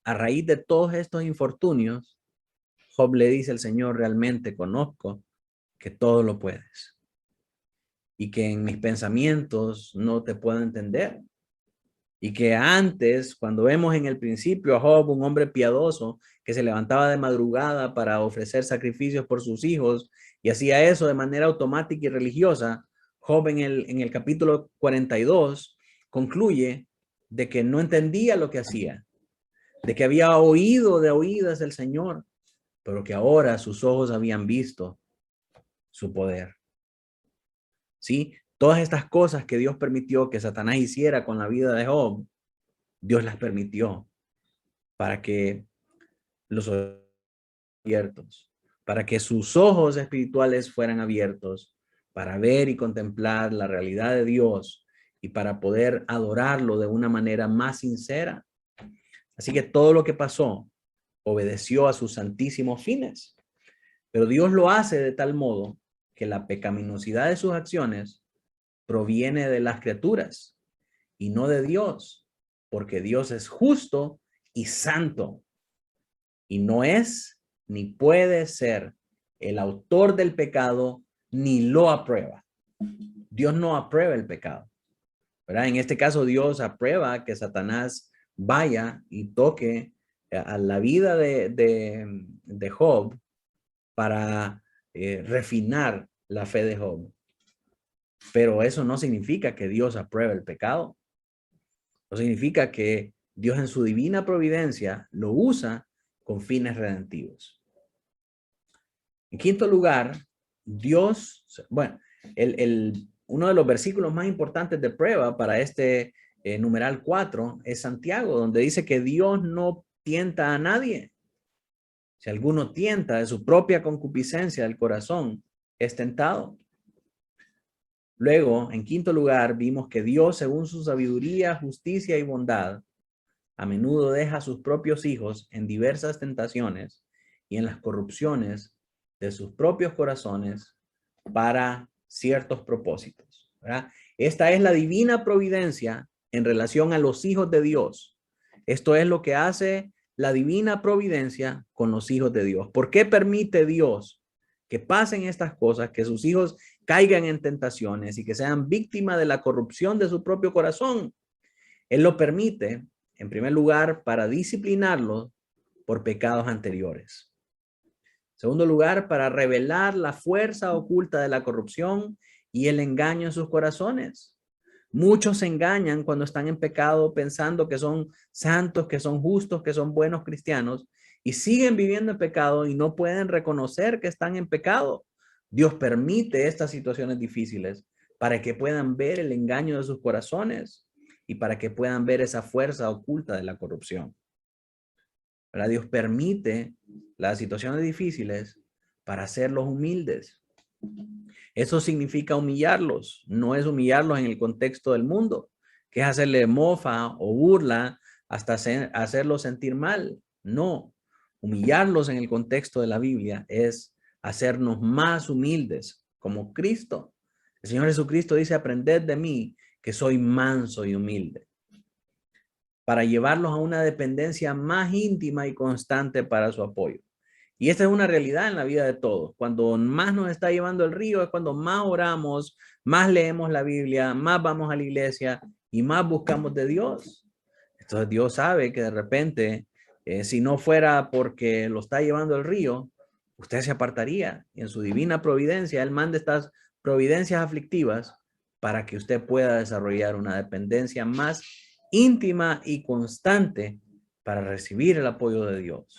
Speaker 1: a raíz de todos estos infortunios, Job le dice al Señor: realmente conozco que todo lo puedes y que en mis pensamientos no te puedo entender. Y que antes, cuando vemos en el principio a Job, un hombre piadoso que se levantaba de madrugada para ofrecer sacrificios por sus hijos y hacía eso de manera automática y religiosa, Job en el capítulo 42 concluye de que no entendía lo que hacía, de que había oído de oídas del Señor, pero que ahora sus ojos habían visto su poder. ¿Sí? Todas estas cosas que Dios permitió que Satanás hiciera con la vida de Job, Dios las permitió para que los ojos abiertos, para que sus ojos espirituales fueran abiertos, para ver y contemplar la realidad de Dios y para poder adorarlo de una manera más sincera. Así que todo lo que pasó obedeció a sus santísimos fines, pero Dios lo hace de tal modo que la pecaminosidad de sus acciones proviene de las criaturas y no de Dios, porque Dios es justo y santo y no es ni puede ser el autor del pecado ni lo aprueba. Dios no aprueba el pecado, ¿verdad? En este caso Dios aprueba que Satanás vaya y toque a la vida de Job para refinar la fe de Job. Pero eso no significa que Dios apruebe el pecado. No significa que Dios en su divina providencia lo usa con fines redentivos. En quinto lugar, Dios, bueno, uno de los versículos más importantes de prueba para este numeral 4 es Santiago, donde dice que Dios no tienta a nadie. Si alguno tienta de su propia concupiscencia del corazón, es tentado. Luego, en quinto lugar, vimos que Dios, según su sabiduría, justicia y bondad, a menudo deja a sus propios hijos en diversas tentaciones y en las corrupciones de sus propios corazones para ciertos propósitos, ¿verdad? Esta es la divina providencia en relación a los hijos de Dios. Esto es lo que hace la divina providencia con los hijos de Dios. ¿Por qué permite Dios que pasen estas cosas, que sus hijos caigan en tentaciones y que sean víctimas de la corrupción de su propio corazón? Él lo permite, en primer lugar, para disciplinarlos por pecados anteriores. En segundo lugar, para revelar la fuerza oculta de la corrupción y el engaño en sus corazones. Muchos se engañan cuando están en pecado pensando que son santos, que son justos, que son buenos cristianos y siguen viviendo en pecado y no pueden reconocer que están en pecado. Dios permite estas situaciones difíciles para que puedan ver el engaño de sus corazones y para que puedan ver esa fuerza oculta de la corrupción. ¿Verdad? Dios permite las situaciones difíciles para hacerlos humildes. Eso significa humillarlos, no es humillarlos en el contexto del mundo, que es hacerle mofa o burla hasta hacerlos sentir mal. No, humillarlos en el contexto de la Biblia es hacernos más humildes como Cristo. El Señor Jesucristo dice, aprended de mí que soy manso y humilde, para llevarlos a una dependencia más íntima y constante para su apoyo. Y esta es una realidad en la vida de todos. Cuando más nos está llevando el río es cuando más oramos, más leemos la Biblia, más vamos a la iglesia y más buscamos de Dios. Entonces Dios sabe que de repente, si no fuera porque lo está llevando el río, usted se apartaría. Y en su divina providencia, Él manda estas providencias aflictivas para que usted pueda desarrollar una dependencia más íntima y constante para recibir el apoyo de Dios,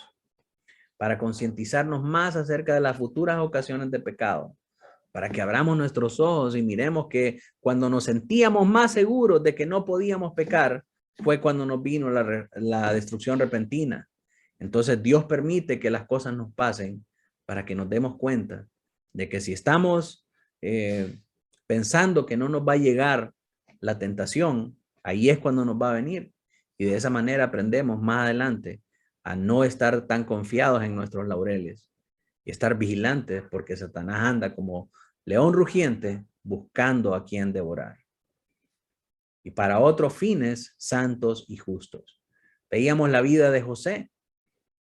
Speaker 1: para concientizarnos más acerca de las futuras ocasiones de pecado, para que abramos nuestros ojos y miremos que cuando nos sentíamos más seguros de que no podíamos pecar, fue cuando nos vino la destrucción repentina. Entonces Dios permite que las cosas nos pasen para que nos demos cuenta de que si estamos pensando que no nos va a llegar la tentación, ahí es cuando nos va a venir. Y de esa manera aprendemos más adelante a no estar tan confiados en nuestros laureles y estar vigilantes, porque Satanás anda como león rugiente buscando a quien devorar. Y para otros fines santos y justos. Veíamos la vida de José,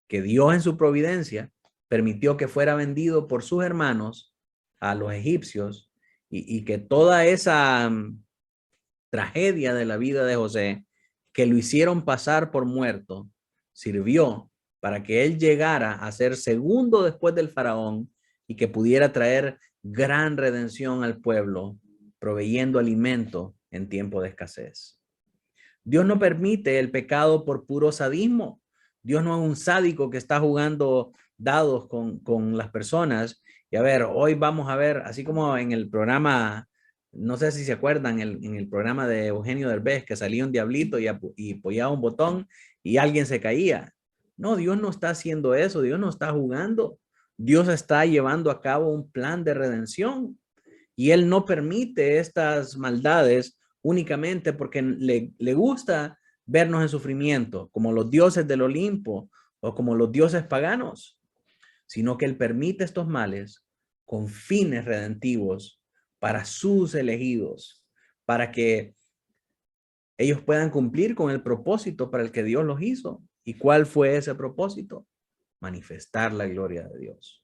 Speaker 1: que Dios en su providencia permitió que fuera vendido por sus hermanos a los egipcios y que toda esa tragedia de la vida de José, que lo hicieron pasar por muerto, sirvió para que él llegara a ser segundo después del faraón y que pudiera traer gran redención al pueblo, proveyendo alimento en tiempo de escasez. Dios no permite el pecado por puro sadismo. Dios no es un sádico que está jugando dados con las personas. Y a ver, hoy vamos a ver, así como en el programa, no sé si se acuerdan, en el programa de Eugenio Derbez, que salía un diablito y apoyaba un botón y alguien se caía. No, Dios no está haciendo eso, Dios no está jugando. Dios está llevando a cabo un plan de redención y Él no permite estas maldades únicamente porque le gusta vernos en sufrimiento, como los dioses del Olimpo o como los dioses paganos, sino que Él permite estos males con fines redentivos para sus elegidos, para que ellos puedan cumplir con el propósito para el que Dios los hizo. ¿Y cuál fue ese propósito? Manifestar la gloria de Dios.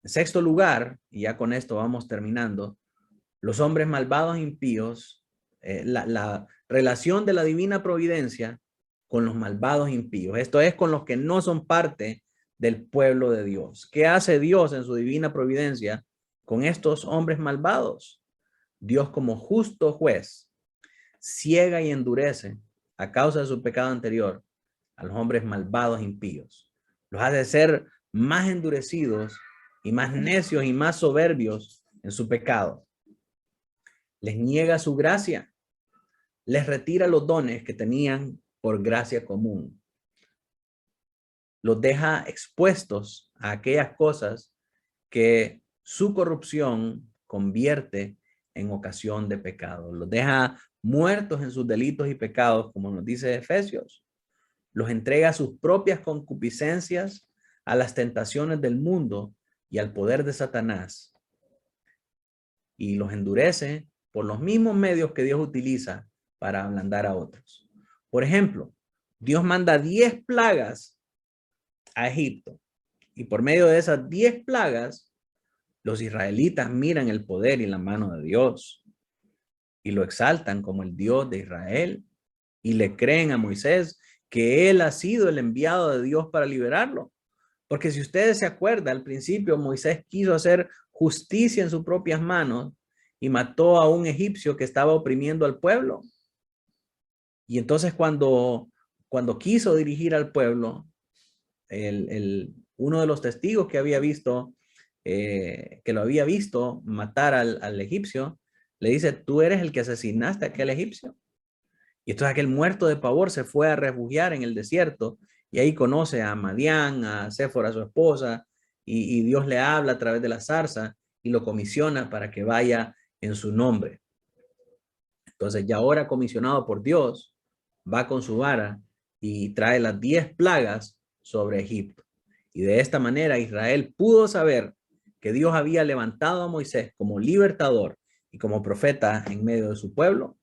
Speaker 1: En sexto lugar, y ya con esto vamos terminando, los hombres malvados e impíos, la relación de la divina providencia con los malvados e impíos. Esto es con los que no son parte del pueblo de Dios. ¿Qué hace Dios en su divina providencia con estos hombres malvados? Dios, como justo juez, ciega y endurece a causa de su pecado anterior a los hombres malvados e impíos. Los hace ser más endurecidos y más necios y más soberbios en su pecado. Les niega su gracia. Les retira los dones que tenían por gracia común. Los deja expuestos a aquellas cosas que su corrupción convierte en ocasión de pecado. Los deja muertos en sus delitos y pecados, como nos dice Efesios. Los entrega a sus propias concupiscencias, a las tentaciones del mundo y al poder de Satanás. Y los endurece por los mismos medios que Dios utiliza para ablandar a otros. Por ejemplo, Dios manda 10 plagas a Egipto. Y por medio de esas 10 plagas, los israelitas miran el poder y la mano de Dios y lo exaltan como el Dios de Israel y le creen a Moisés que él ha sido el enviado de Dios para liberarlo. Porque si ustedes se acuerdan, al principio Moisés quiso hacer justicia en sus propias manos y mató a un egipcio que estaba oprimiendo al pueblo. Y entonces cuando quiso dirigir al pueblo, uno de los testigos que había visto, que lo había visto matar al egipcio, le dice, tú eres el que asesinaste a aquel egipcio. Y entonces aquel muerto de pavor se fue a refugiar en el desierto y ahí conoce a Madián, a Séfora, su esposa, y Dios le habla a través de la zarza y lo comisiona para que vaya en su nombre. Entonces ya ahora comisionado por Dios, va con su vara y trae las 10 plagas sobre Egipto. Y de esta manera Israel pudo saber que Dios había levantado a Moisés como libertador y como profeta en medio de su pueblo.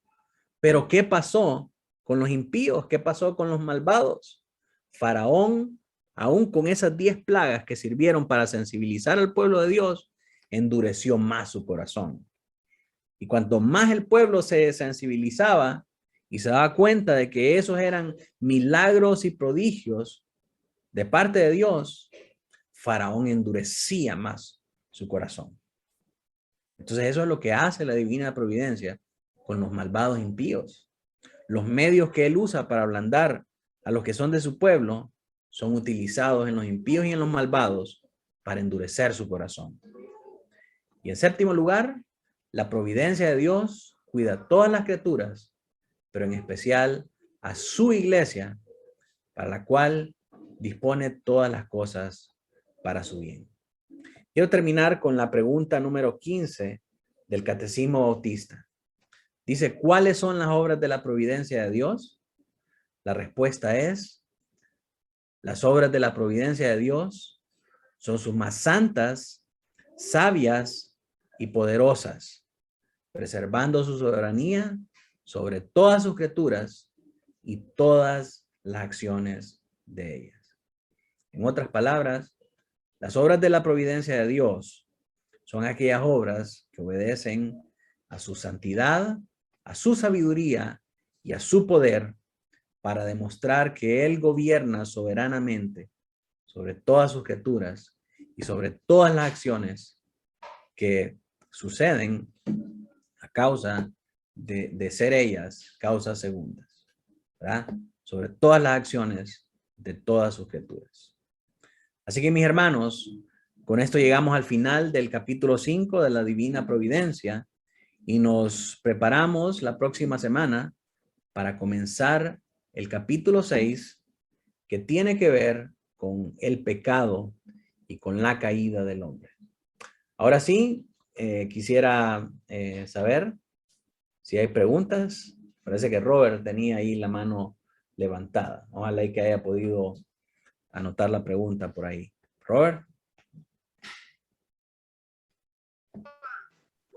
Speaker 1: Pero ¿qué pasó con los impíos? ¿Qué pasó con los malvados? Faraón, aún con esas 10 plagas que sirvieron para sensibilizar al pueblo de Dios, endureció más su corazón. Y cuanto más el pueblo se sensibilizaba y se daba cuenta de que esos eran milagros y prodigios de parte de Dios, Faraón endurecía más su corazón. Entonces eso es lo que hace la divina providencia con los malvados impíos. Los medios que él usa para ablandar a los que son de su pueblo son utilizados en los impíos y en los malvados para endurecer su corazón. Y en séptimo lugar, la providencia de Dios cuida a todas las criaturas, pero en especial a su iglesia, para la cual dispone todas las cosas para su bien. Quiero terminar con la pregunta número 15 del Catecismo Bautista. Dice, ¿cuáles son las obras de la providencia de Dios? La respuesta es, las obras de la providencia de Dios son sus más santas, sabias y poderosas, preservando su soberanía sobre todas sus criaturas y todas las acciones de ellas. En otras palabras, las obras de la providencia de Dios son aquellas obras que obedecen a su santidad, a su sabiduría y a su poder para demostrar que Él gobierna soberanamente sobre todas sus criaturas y sobre todas las acciones que suceden a causa de ser ellas causas segundas, ¿verdad? Sobre todas las acciones de todas sus criaturas. Así que mis hermanos, con esto llegamos al final del capítulo 5 de la Divina Providencia y nos preparamos la próxima semana para comenzar el capítulo 6 que tiene que ver con el pecado y con la caída del hombre. Ahora sí, quisiera saber si hay preguntas. Parece que Robert tenía ahí la mano levantada. Ojalá y que haya podido anotar la pregunta por ahí. Robert.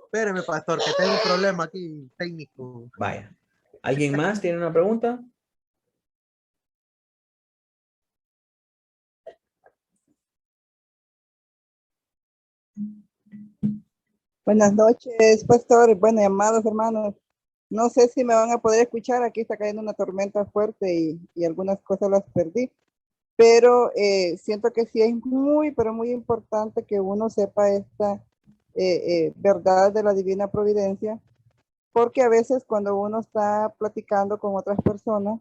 Speaker 2: Espéreme, pastor, que tengo un problema aquí técnico.
Speaker 1: Vaya. ¿Alguien más tiene una pregunta?
Speaker 11: Buenas noches, pastor. Bueno, amados hermanos. No sé si me van a poder escuchar. Aquí está cayendo una tormenta fuerte y algunas cosas las perdí. Pero siento que sí es muy, pero muy importante que uno sepa esta verdad de la divina providencia, porque a veces cuando uno está platicando con otras personas,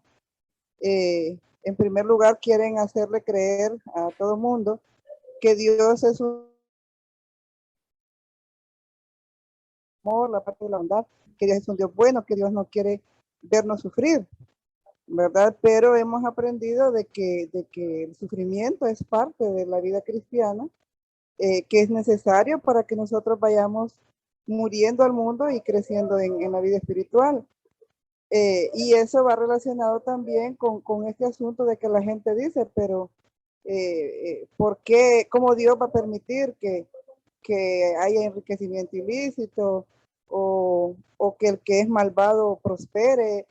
Speaker 11: en primer lugar quieren hacerle creer a todo el mundo que Dios es un amor, la parte de la bondad, que Dios es un Dios bueno, que Dios no quiere vernos sufrir, ¿verdad? Pero hemos aprendido de que el sufrimiento es parte de la vida cristiana, que es necesario para que nosotros vayamos muriendo al mundo y creciendo en la vida espiritual. Y eso va relacionado también con este asunto de que la gente dice, pero ¿por qué, cómo Dios va a permitir que haya enriquecimiento ilícito o que el que es malvado prospere?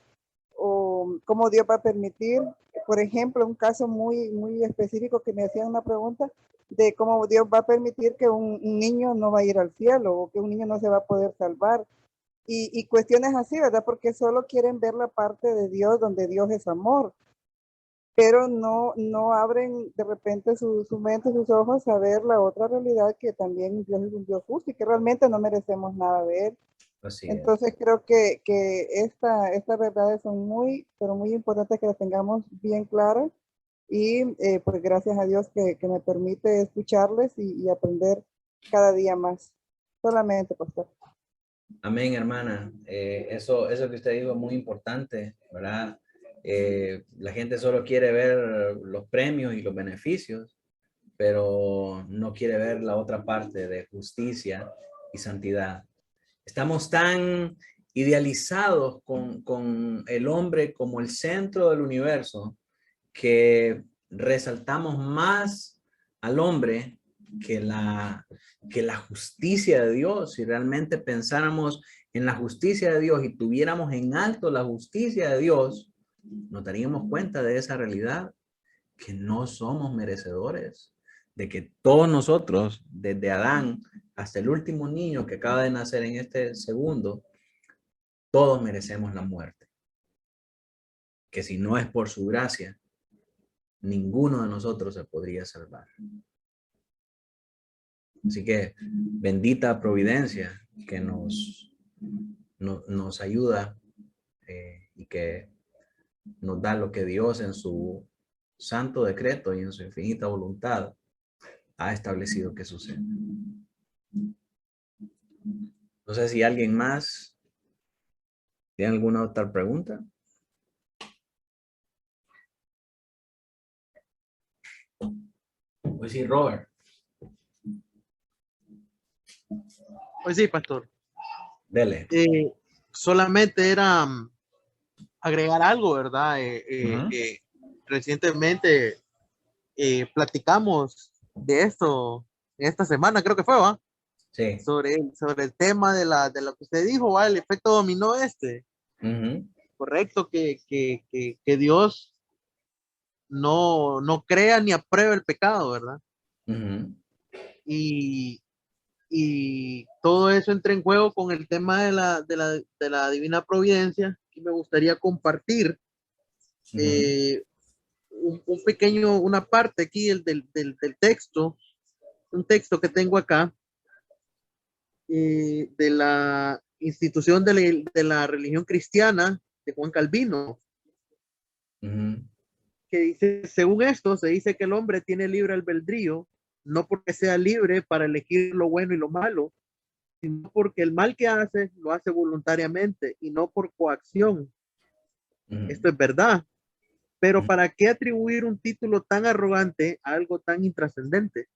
Speaker 11: ¿O cómo Dios va a permitir, por ejemplo, un caso muy específico que me hacían una pregunta de cómo Dios va a permitir que un niño no va a ir al cielo o que un niño no se va a poder salvar? Y cuestiones así, ¿verdad? Porque solo quieren ver la parte de Dios donde Dios es amor, pero no abren de repente su mente, sus ojos a ver la otra realidad, que también Dios es un Dios justo y que realmente no merecemos nada de Él.
Speaker 1: Así es.
Speaker 11: Entonces creo que estas verdades son muy, pero muy importantes que las tengamos bien claras y pues gracias a Dios que me permite escucharles y aprender cada día más. Solamente, pastor.
Speaker 1: Amén, hermana. Eso que usted dijo es muy importante, ¿verdad? La gente solo quiere ver los premios y los beneficios, pero no quiere ver la otra parte de justicia y santidad. Estamos tan idealizados con el hombre como el centro del universo que resaltamos más al hombre que la justicia de Dios. Si realmente pensáramos en la justicia de Dios y tuviéramos en alto la justicia de Dios, nos daríamos cuenta de esa realidad, que no somos merecedores, de que todos nosotros, desde Adán hasta el último niño que acaba de nacer en este segundo, todos merecemos la muerte. Que si no es por su gracia, ninguno de nosotros se podría salvar. Así que bendita providencia que nos ayuda y que nos da lo que Dios en su santo decreto y en su infinita voluntad ha establecido que suceda. No sé si alguien más tiene alguna otra pregunta. Pues sí, Robert.
Speaker 2: Pues sí, pastor.
Speaker 1: Dele.
Speaker 2: Solamente era agregar algo, ¿verdad? Recientemente platicamos de esto esta semana, creo que fue, ¿va?
Speaker 1: Sí.
Speaker 2: Sobre el tema de lo que usted dijo, ¿va? El efecto dominó correcto, que Dios no crea ni aprueba el pecado, ¿verdad? Y todo eso entra en juego con el tema de la divina providencia, y me gustaría compartir una parte aquí del texto, un texto que tengo acá, de la institución de la religión cristiana de Juan Calvino, que dice, según esto, se dice que el hombre tiene libre albedrío, no porque sea libre para elegir lo bueno y lo malo, sino porque el mal que hace, lo hace voluntariamente y no por coacción. Esto es verdad. Pero ¿para qué atribuir un título tan arrogante a algo tan intrascendente?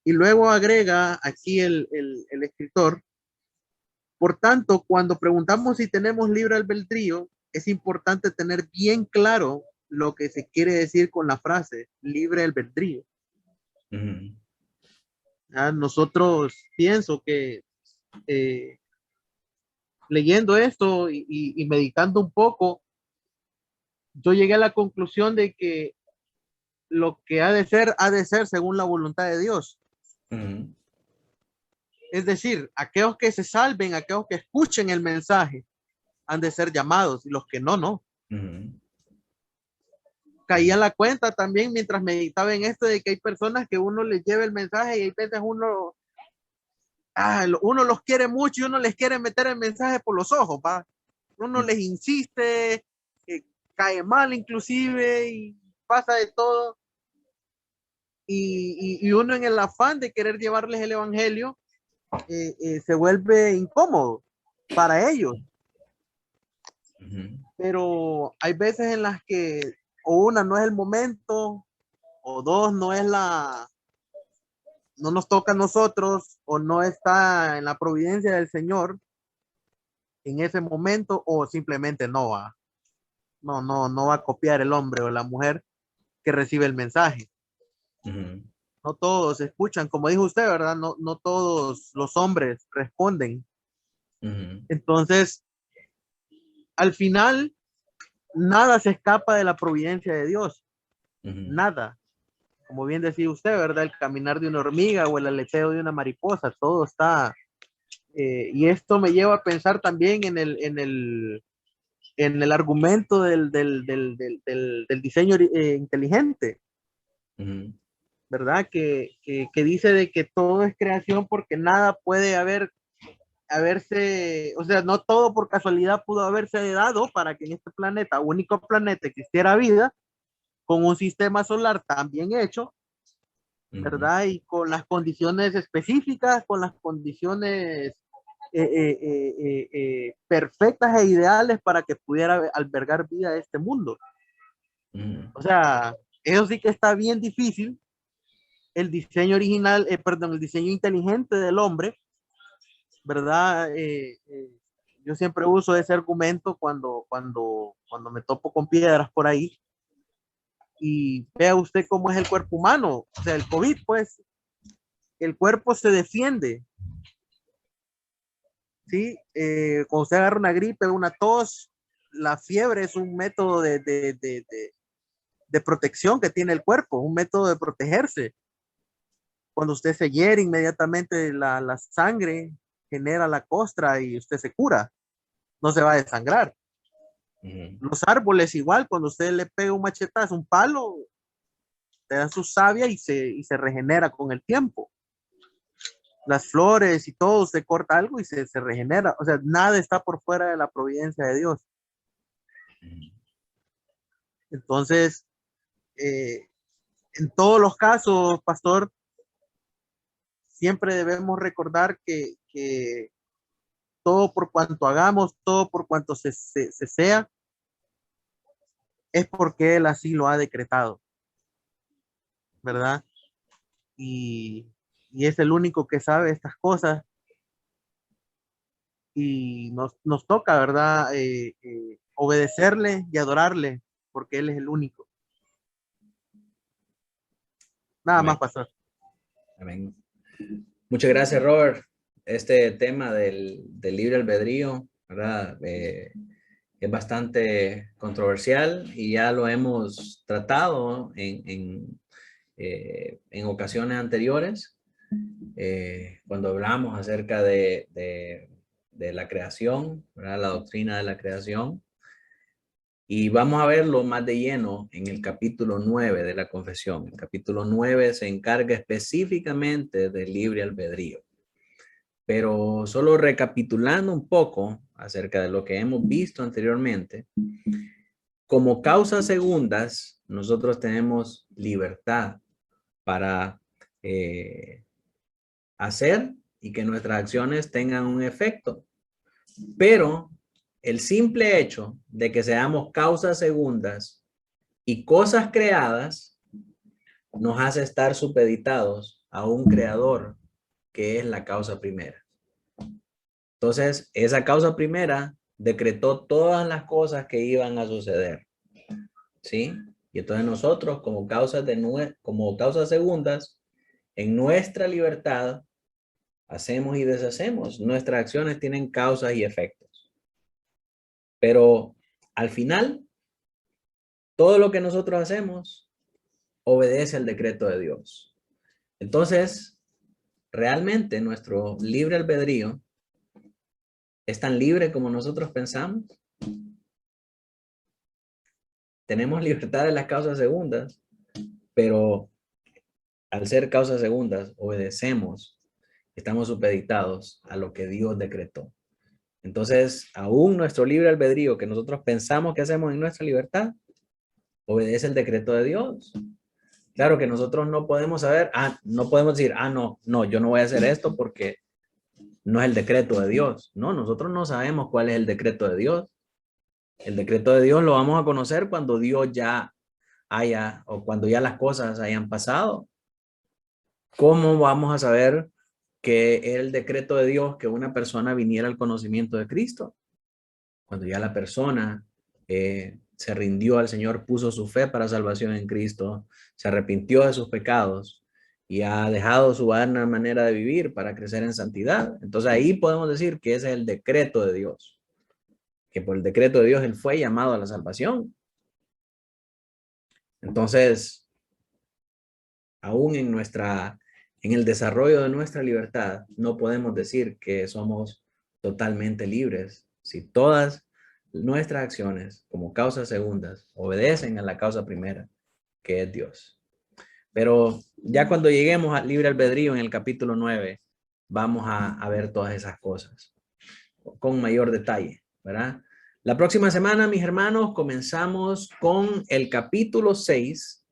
Speaker 2: Y luego agrega aquí el escritor, por tanto, cuando preguntamos si tenemos libre albedrío, es importante tener bien claro lo que se quiere decir con la frase libre albedrío. Nosotros pienso que leyendo esto y meditando un poco, yo llegué a la conclusión de que lo que ha de ser según la voluntad de Dios. Es decir, aquellos que se salven, aquellos que escuchen el mensaje, han de ser llamados, y los que no. Caí en la cuenta también mientras meditaba en esto de que hay personas que uno les lleva el mensaje y hay veces uno los quiere mucho y uno les quiere meter el mensaje por los ojos, ¿va? Uno les insiste, cae mal inclusive y pasa de todo. Y uno en el afán de querer llevarles el evangelio se vuelve incómodo para ellos. Pero hay veces en las que o una no es el momento o dos no es no nos toca a nosotros o no está en la providencia del Señor en ese momento, o simplemente no va. No va a copiar el hombre o la mujer que recibe el mensaje. No todos escuchan, como dijo usted, ¿verdad? No todos los hombres responden. Entonces, al final, nada se escapa de la providencia de Dios. Nada. Como bien decía usted, ¿verdad? El caminar de una hormiga o el aleteo de una mariposa, todo está. Y esto me lleva a pensar también en el argumento del diseño inteligente, ¿verdad? Que dice de que todo es creación porque nada puede haberse, o sea, no todo por casualidad pudo haberse dado para que en este planeta, único planeta, existiera vida, con un sistema solar tan bien hecho, ¿verdad? Y con las condiciones específicas, con las condiciones perfectas e ideales para que pudiera albergar vida a este mundo. O sea, eso sí que está bien difícil. El diseño original, el diseño inteligente del hombre, ¿verdad? Yo siempre uso ese argumento cuando me topo con piedras por ahí. Y vea usted cómo es el cuerpo humano. O sea, el COVID, pues, el cuerpo se defiende. ¿Sí? Cuando usted agarra una gripe, una tos, la fiebre es un método de protección que tiene el cuerpo, un método de protegerse. Cuando usted se hiere, inmediatamente la sangre genera la costra y usted se cura, no se va a desangrar. Los árboles igual, cuando usted le pega un machetazo, un palo, te da su savia y se regenera con el tiempo. Las flores y todo, usted corta algo y se regenera. O sea, nada está por fuera de la providencia de Dios. Entonces, en todos los casos, pastor, siempre debemos recordar que todo por cuanto hagamos, todo por cuanto se sea, es porque Él así lo ha decretado, ¿verdad? Y es el único que sabe estas cosas. Y nos toca, ¿verdad? Obedecerle y adorarle, porque Él es el único. Nada
Speaker 1: Amén.
Speaker 2: más, pastor.
Speaker 1: Amén. Muchas gracias, Robert. Este tema del libre albedrío, ¿verdad? Es bastante controversial y ya lo hemos tratado en ocasiones anteriores, cuando hablamos acerca de la creación, ¿verdad? La doctrina de la creación. Y vamos a verlo más de lleno en el capítulo 9 de la confesión. El capítulo 9 se encarga específicamente del libre albedrío. Pero solo recapitulando un poco acerca de lo que hemos visto anteriormente, como causas segundas, nosotros tenemos libertad para hacer y que nuestras acciones tengan un efecto. Pero el simple hecho de que seamos causas segundas y cosas creadas nos hace estar supeditados a un creador que es la causa primera. Entonces, esa causa primera decretó todas las cosas que iban a suceder. ¿Sí? Y entonces nosotros, como causas segundas, en nuestra libertad, hacemos y deshacemos. Nuestras acciones tienen causas y efectos. Pero al final, todo lo que nosotros hacemos obedece al decreto de Dios. Entonces, realmente nuestro libre albedrío es tan libre como nosotros pensamos. Tenemos libertad de las causas segundas, pero al ser causas segundas, obedecemos, estamos supeditados a lo que Dios decretó. Entonces, aún nuestro libre albedrío que nosotros pensamos que hacemos en nuestra libertad, obedece el decreto de Dios. Claro que nosotros no podemos saber, no podemos decir, no, yo no voy a hacer esto porque no es el decreto de Dios. No, nosotros no sabemos cuál es el decreto de Dios. El decreto de Dios lo vamos a conocer cuando Dios ya haya, o cuando ya las cosas hayan pasado. ¿Cómo vamos a saber que era el decreto de Dios que una persona viniera al conocimiento de Cristo? Cuando ya la persona se rindió al Señor, puso su fe para salvación en Cristo, se arrepintió de sus pecados y ha dejado su vana manera de vivir para crecer en santidad. Entonces ahí podemos decir que ese es el decreto de Dios, que por el decreto de Dios él fue llamado a la salvación. Entonces, aún en el desarrollo de nuestra libertad, no podemos decir que somos totalmente libres si todas nuestras acciones como causas segundas obedecen a la causa primera, que es Dios. Pero ya cuando lleguemos al libre albedrío en el capítulo 9, vamos a ver todas esas cosas con mayor detalle, ¿verdad? La próxima semana, mis hermanos, comenzamos con el capítulo 6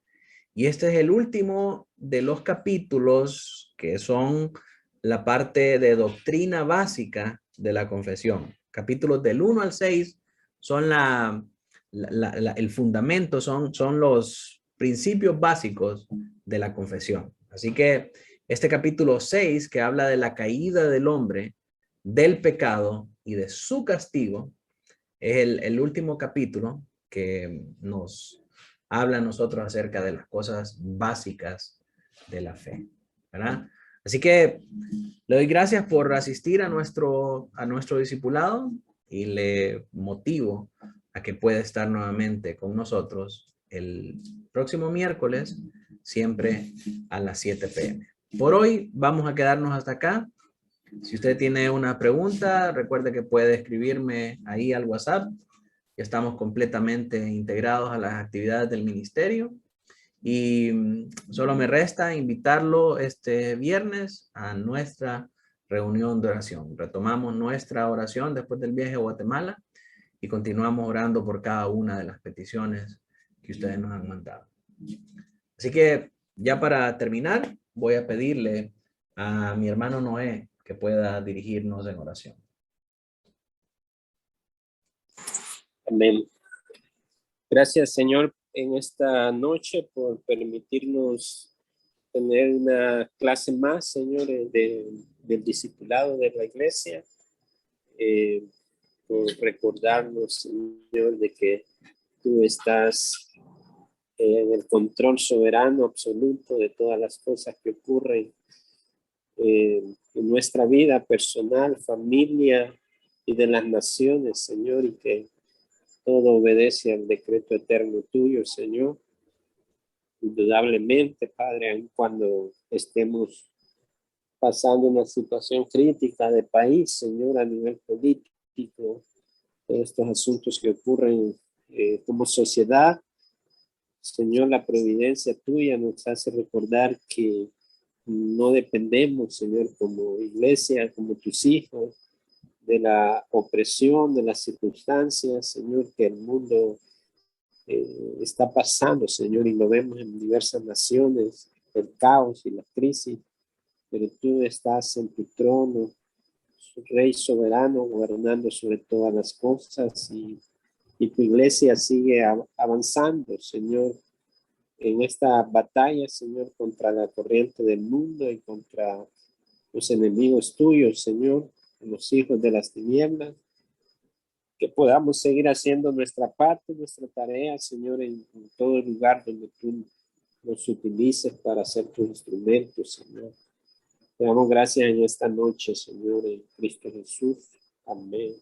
Speaker 1: y este es el último de los capítulos que son la parte de doctrina básica de la confesión. Capítulos del 1 al 6 son el fundamento, son los principios básicos de la confesión. Así que este capítulo 6, que habla de la caída del hombre, del pecado y de su castigo, es el último capítulo que nos habla a nosotros acerca de las cosas básicas de la fe, ¿verdad? Así que le doy gracias por asistir a nuestro discipulado y le motivo a que pueda estar nuevamente con nosotros el próximo miércoles, siempre a las 7 p.m. Por hoy vamos a quedarnos hasta acá. Si usted tiene una pregunta, recuerde que puede escribirme ahí al WhatsApp. Ya estamos completamente integrados a las actividades del ministerio. Y solo me resta invitarlo este viernes a nuestra reunión de oración. Retomamos nuestra oración después del viaje a Guatemala y continuamos orando por cada una de las peticiones que ustedes nos han mandado. Así que ya para terminar, voy a pedirle a mi hermano Noé que pueda dirigirnos en oración.
Speaker 4: Amén. Gracias, Señor, en esta noche por permitirnos tener una clase más, Señor, del discipulado de la iglesia. Por recordarnos, Señor, de que tú estás en el control soberano absoluto de todas las cosas que ocurren en nuestra vida personal, familia y de las naciones, Señor, y que todo obedece al decreto eterno tuyo, Señor. Indudablemente, Padre, aun cuando estemos pasando una situación crítica de país, Señor, a nivel político, estos asuntos que ocurren como sociedad, Señor, la providencia tuya nos hace recordar que no dependemos, Señor, como iglesia, como tus hijos, de la opresión, de las circunstancias, Señor, que el mundo está pasando, Señor, y lo vemos en diversas naciones, el caos y la crisis, pero tú estás en tu trono, Rey soberano, gobernando sobre todas las cosas, y tu iglesia sigue avanzando, Señor, en esta batalla, Señor, contra la corriente del mundo y contra los enemigos tuyos, Señor, los hijos de las tinieblas, que podamos seguir haciendo nuestra parte, nuestra tarea, Señor, en todo lugar donde tú nos utilices para ser tus instrumentos, Señor. Te damos gracias en esta noche, Señor, en Cristo Jesús. Amén.